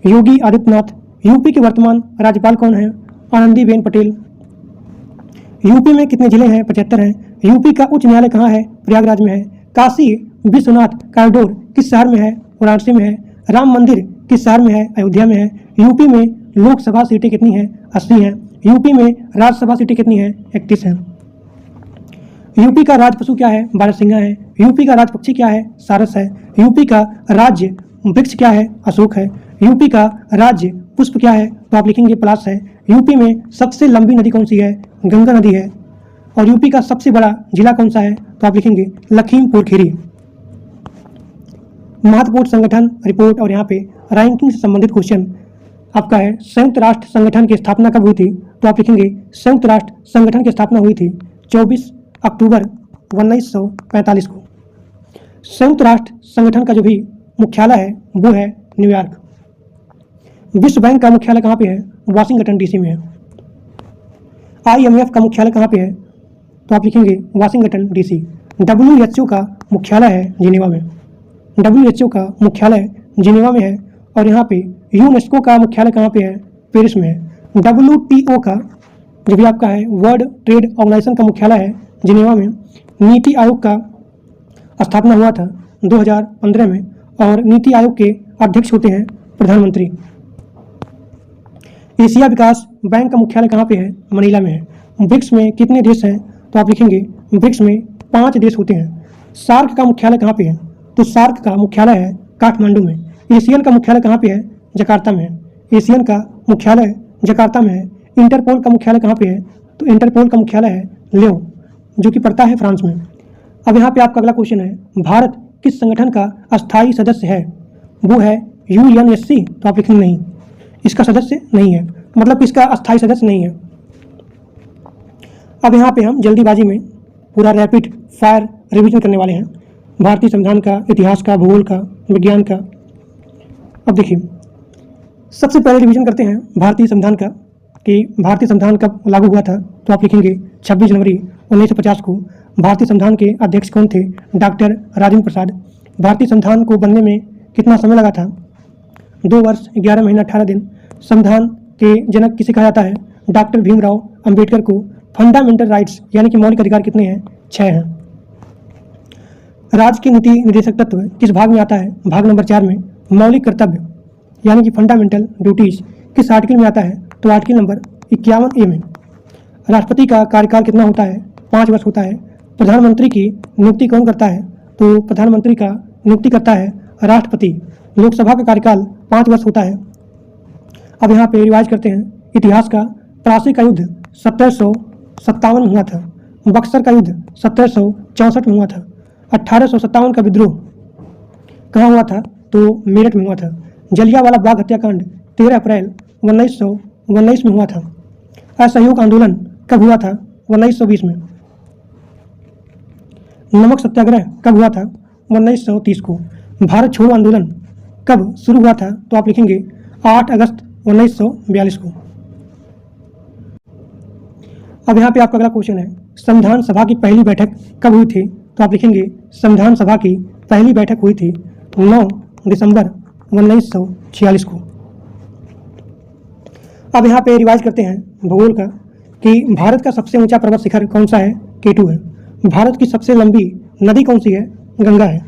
योगी आदित्यनाथ। यूपी के वर्तमान राज्यपाल कौन है, आनंदीबेन पटेल। यूपी में कितने जिले हैं, 75 हैं। यूपी का उच्च न्यायालय कहाँ है, प्रयागराज में है। काशी विश्वनाथ कॉरिडोर किस शहर में है, वाराणसी में है। राम मंदिर किस शहर में है, अयोध्या में है। यूपी में लोकसभा सीटें कितनी हैं, 80 हैं। यूपी में राज्यसभा सीटें कितनी हैं, 31 हैं। यूपी का राज पशु क्या है, बारहसिंगा है। यूपी का राज पक्षी क्या है, सारस है। यूपी का राज्य वृक्ष क्या है, अशोक है। यूपी का राज्य पुष्प क्या है, तो आप लिखेंगे पलाश है। यूपी में सबसे लंबी नदी कौन सी है, गंगा नदी है। और यूपी का सबसे बड़ा जिला कौन सा है, तो आप लिखेंगे लखीमपुर खीरी। महत्वपूर्ण संगठन रिपोर्ट और यहाँ पे रैंकिंग से संबंधित क्वेश्चन आपका है। संयुक्त राष्ट्र संगठन की स्थापना कब हुई थी, तो आप लिखेंगे संयुक्त राष्ट्र संगठन की स्थापना हुई थी 24 अक्टूबर 1945 को। संयुक्त राष्ट्र संगठन का जो भी मुख्यालय है वो है न्यूयॉर्क। विश्व बैंक का मुख्यालय कहाँ पे है, वाशिंगटन DC में है। IMF का मुख्यालय कहाँ पे है, तो आप लिखेंगे वाशिंगटन DC। WHO का मुख्यालय है जिनेवा में। WHO का मुख्यालय जिनेवा में है। और यहाँ पे यूनेस्को का मुख्यालय कहाँ पे है, पेरिस में है। WTO का जो भी आपका है, वर्ल्ड ट्रेड ऑर्गेनाइजेशन का मुख्यालय है जिनेवा में। नीति आयोग का स्थापना हुआ था 2015 में और नीति आयोग के अध्यक्ष होते हैं प्रधानमंत्री। एशिया विकास बैंक का मुख्यालय कहाँ पे है, मनीला में है। ब्रिक्स में कितने देश हैं, तो आप लिखेंगे ब्रिक्स में 5 देश होते हैं। सार्क का मुख्यालय कहाँ पे है, तो सार्क का मुख्यालय है काठमांडू में। एशियन का मुख्यालय कहाँ पे है, जकार्ता में है। एशियन का मुख्यालय जकार्ता में है। इंटरपोल का मुख्यालय कहाँ पे है, तो इंटरपोल का मुख्यालय है लियो, जो कि पड़ता है फ्रांस में। अब यहाँ पे आपका अगला क्वेश्चन है, भारत किस संगठन का अस्थायी सदस्य है, वो है UNSC। तो आप लिखेंगे नहीं, इसका सदस्य नहीं है, मतलब इसका अस्थायी सदस्य नहीं है। अब यहाँ पे हम जल्दीबाजी में पूरा रैपिड फायर रिवीजन करने वाले हैं, भारतीय संविधान का, इतिहास का, भूगोल का, विज्ञान का। अब देखिए, सबसे पहले रिवीजन करते हैं भारतीय संविधान का कि भारतीय संविधान कब लागू हुआ था। तो आप लिखेंगे 26 जनवरी 1950 को। भारतीय संविधान के अध्यक्ष कौन थे, डॉक्टर राजेंद्र प्रसाद। भारतीय संविधान को बनने में कितना समय लगा था, 2 वर्ष 11 महीना 18 दिन। संविधान के जनक किसे कहा जाता है, डॉक्टर भीमराव अंबेडकर को। फंडामेंटल राइट्स यानी कि मौलिक अधिकार कितने हैं, 6 हैं। राज्य के नीति निर्देशक तत्व किस भाग में आता है, भाग नंबर 4 में। मौलिक कर्तव्य यानी कि फंडामेंटल ड्यूटीज किस आर्टिकल में आता है, तो आर्टिकल नंबर 51A में। राष्ट्रपति का कार्यकाल कितना होता है, 5 वर्ष होता है। प्रधानमंत्री की नियुक्ति कौन करता है, तो प्रधानमंत्री का नियुक्ति करता है राष्ट्रपति। लोकसभा का कार्यकाल 5 वर्ष होता है। अब यहाँ पे रिवाइज करते हैं इतिहास का। प्लासी का युद्ध 1757 में हुआ था। बक्सर का युद्ध 1764 में हुआ था। 1857 का विद्रोह कहाँ हुआ था? तो मेरठ में हुआ था। जलियांवाला बाग हत्याकांड 13 अप्रैल 1919 में हुआ था। असहयोग आंदोलन कब हुआ था? 1920 में। नमक सत्याग्रह कब हुआ था? 1930 को। भारत छोड़ो आंदोलन कब शुरू हुआ था? तो आप लिखेंगे 8 अगस्त 1942 को। अब यहाँ पे आपका अगला क्वेश्चन है, संविधान सभा की पहली बैठक कब हुई थी? तो आप लिखेंगे संविधान सभा की पहली बैठक हुई थी 9 दिसंबर 1946 को। अब यहाँ पे रिवाइज करते हैं भूगोल का कि भारत का सबसे ऊंचा पर्वत शिखर कौन सा है? K2 है। भारत की सबसे लंबी नदी कौन सी है? गंगा है।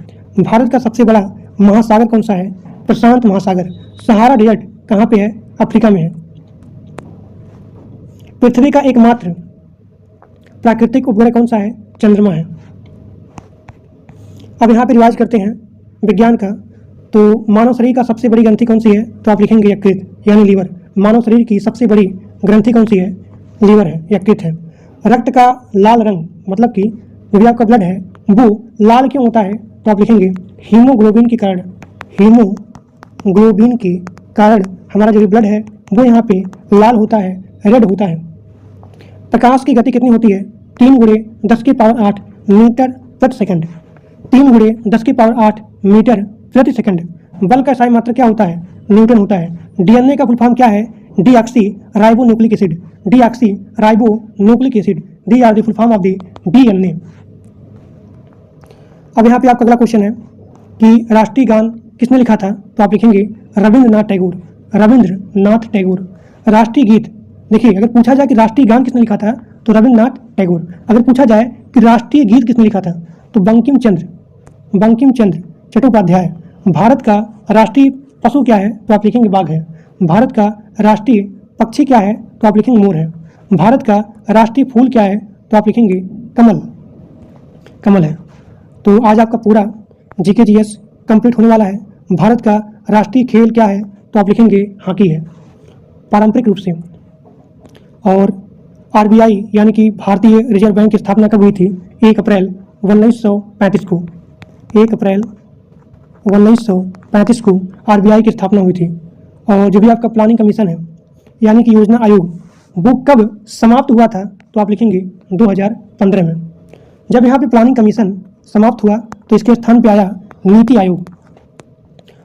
भारत का सबसे बड़ा महासागर कौन सा है? प्रशांत महासागर। सहारा डेजर्ट कहाँ पे है? अफ्रीका में है। पृथ्वी का एकमात्र प्राकृतिक उपग्रह कौन सा है? चंद्रमा है। अब यहाँ पे रिवाइज करते हैं विज्ञान का। तो मानव शरीर का सबसे बड़ी ग्रंथि कौन सी है? तो आप लिखेंगे यकृत यानी लीवर। मानव शरीर की सबसे बड़ी ग्रंथि कौन सी है? लीवर है, यकृत है। रक्त का लाल रंग मतलब कि जो भी आपका ब्लड है वो लाल क्यों होता है? तो आप लिखेंगे हीमोग्लोबिन के कारण। हीमोग्लोबिन के कारण हमारा जो भी ब्लड है वो यहाँ पे लाल होता है, रेड होता है। प्रकाश की गति कितनी होती है? 3 × 10⁸ मीटर प्रति सेकंड। 3 × 10⁸ मीटर प्रति सेकंड। बल का इकाई मात्रक क्या होता है? न्यूटन होता है। डीएनए का फुल फॉर्म क्या है? Deoxy ribo nucleic acid. Deoxy ribo nucleic acid. The are the full form of the DNA. अब यहाँ पे आपका अगला क्वेश्चन है कि राष्ट्रीय गान किसने लिखा था? तो आप लिखेंगे रविंद्रनाथ टैगोर। रविंद्रनाथ टैगोर। राष्ट्रीय गीत, देखिए अगर पूछा जाए कि राष्ट्रीय गान किसने लिखा था तो रविंद्रनाथ टैगोर। अगर पूछा जाए कि राष्ट्रीय गीत किसने लिखा था तो बंकिम चंद्र चट्टोपाध्याय। भारत का राष्ट्रीय पशु क्या है? तो आप लिखेंगे बाघ है। भारत का राष्ट्रीय पक्षी क्या है? तो आप लिखेंगे मोर है। भारत का राष्ट्रीय फूल क्या है? तो आप लिखेंगे कमल है। तो आज आपका पूरा जीके जीएस कंप्लीट होने वाला है। भारत का राष्ट्रीय खेल क्या है? तो आप लिखेंगे हॉकी है पारंपरिक रूप से। और आरबीआई यानी कि भारतीय रिजर्व बैंक की स्थापना कब हुई थी? 1 अप्रैल 1935 को। 1 अप्रैल 1935 को आरबीआई की स्थापना हुई थी। और जो भी आपका प्लानिंग कमीशन है यानी कि योजना आयोग वो कब समाप्त हुआ था? तो आप लिखेंगे 2015 में। जब यहाँ पे प्लानिंग कमीशन समाप्त हुआ तो इसके स्थान पे आया नीति आयोग।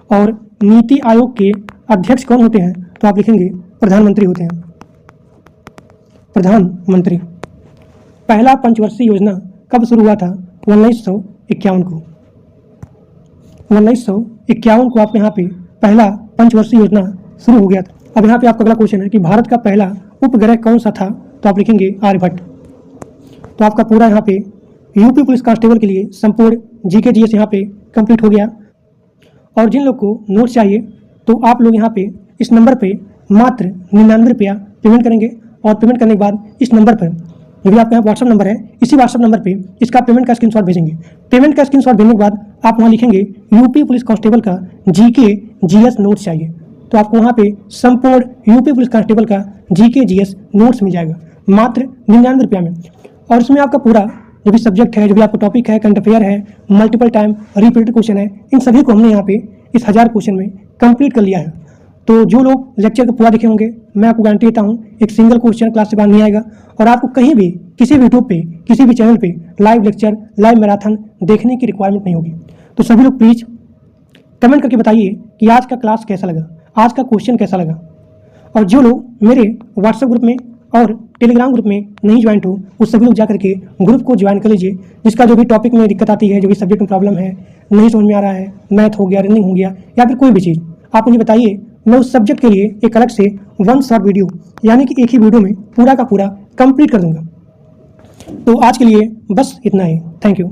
और नीति आयोग के अध्यक्ष कौन होते हैं? तो आप लिखेंगे प्रधानमंत्री होते हैं। प्रधानमंत्री। पहला पंचवर्षीय योजना कब शुरू हुआ था? 1951 को। 1951 को आपके यहाँ पे पहला पंचवर्षीय योजना शुरू हो गया था। अब यहाँ पे आपका अगला क्वेश्चन है कि भारत का पहला उपग्रह कौन सा था? तो आप लिखेंगे आर्यभट्ट। तो आपका पूरा यहाँ पे यूपी पुलिस कांस्टेबल के लिए संपूर्ण जीके जीएस यहाँ पे कंप्लीट हो गया। और जिन लोग को नोट्स चाहिए तो आप लोग यहाँ पे इस नंबर पे मात्र 99 रुपया पेमेंट करेंगे। और पेमेंट करने के बाद इस नंबर पर जो भी आपका यहाँ व्हाट्सअप नंबर है इसी व्हाट्सअप नंबर पे इसका पेमेंट का स्क्रीनशॉट भेजेंगे। पेमेंट का स्क्रीनशॉट भेजने के बाद आप वहाँ लिखेंगे यूपी पुलिस कांस्टेबल का जीके जीएस नोट्स चाहिए। तो आपको वहाँ पे संपूर्ण यूपी पुलिस कांस्टेबल का जीके जीएस नोट्स मिल जाएगा मात्र 99 रुपया में। और इसमें आपका पूरा जो भी सब्जेक्ट है, जो भी आपका टॉपिक है, करंट अफेयर है, मल्टीपल टाइम रिपीटेड क्वेश्चन है, इन सभी को हमने यहाँ पे इस 1000 क्वेश्चन में कंप्लीट कर लिया है। तो जो लोग लेक्चर को पूरा देखे होंगे मैं आपको गारंटी देता हूँ एक सिंगल क्वेश्चन क्लास से बाहर नहीं आएगा। और आपको कहीं भी किसी भी यूट्यूब पे किसी भी चैनल पे लाइव लेक्चर, लाइव मैराथन देखने की रिक्वायरमेंट नहीं होगी। तो सभी लोग प्लीज़ कमेंट करके बताइए कि आज का क्लास कैसा लगा, आज का क्वेश्चन कैसा लगा। और जो लोग मेरे व्हाट्सएप ग्रुप में और टेलीग्राम ग्रुप में नहीं ज्वाइन हो उस सभी लोग जाकर के ग्रुप को ज्वाइन कर लीजिए। जिसका जो भी टॉपिक में दिक्कत आती है, जो भी सब्जेक्ट में प्रॉब्लम है, नहीं समझ में आ रहा है, मैथ हो गया, रनिंग हो गया या फिर कोई भी चीज़, आप मुझे बताइए। मैं उस सब्जेक्ट के लिए एक अलग से 1 शॉर्ट वीडियो यानी कि एक ही वीडियो में पूरा का पूरा कंप्लीट कर दूंगा। तो आज के लिए बस इतना ही। Thank you.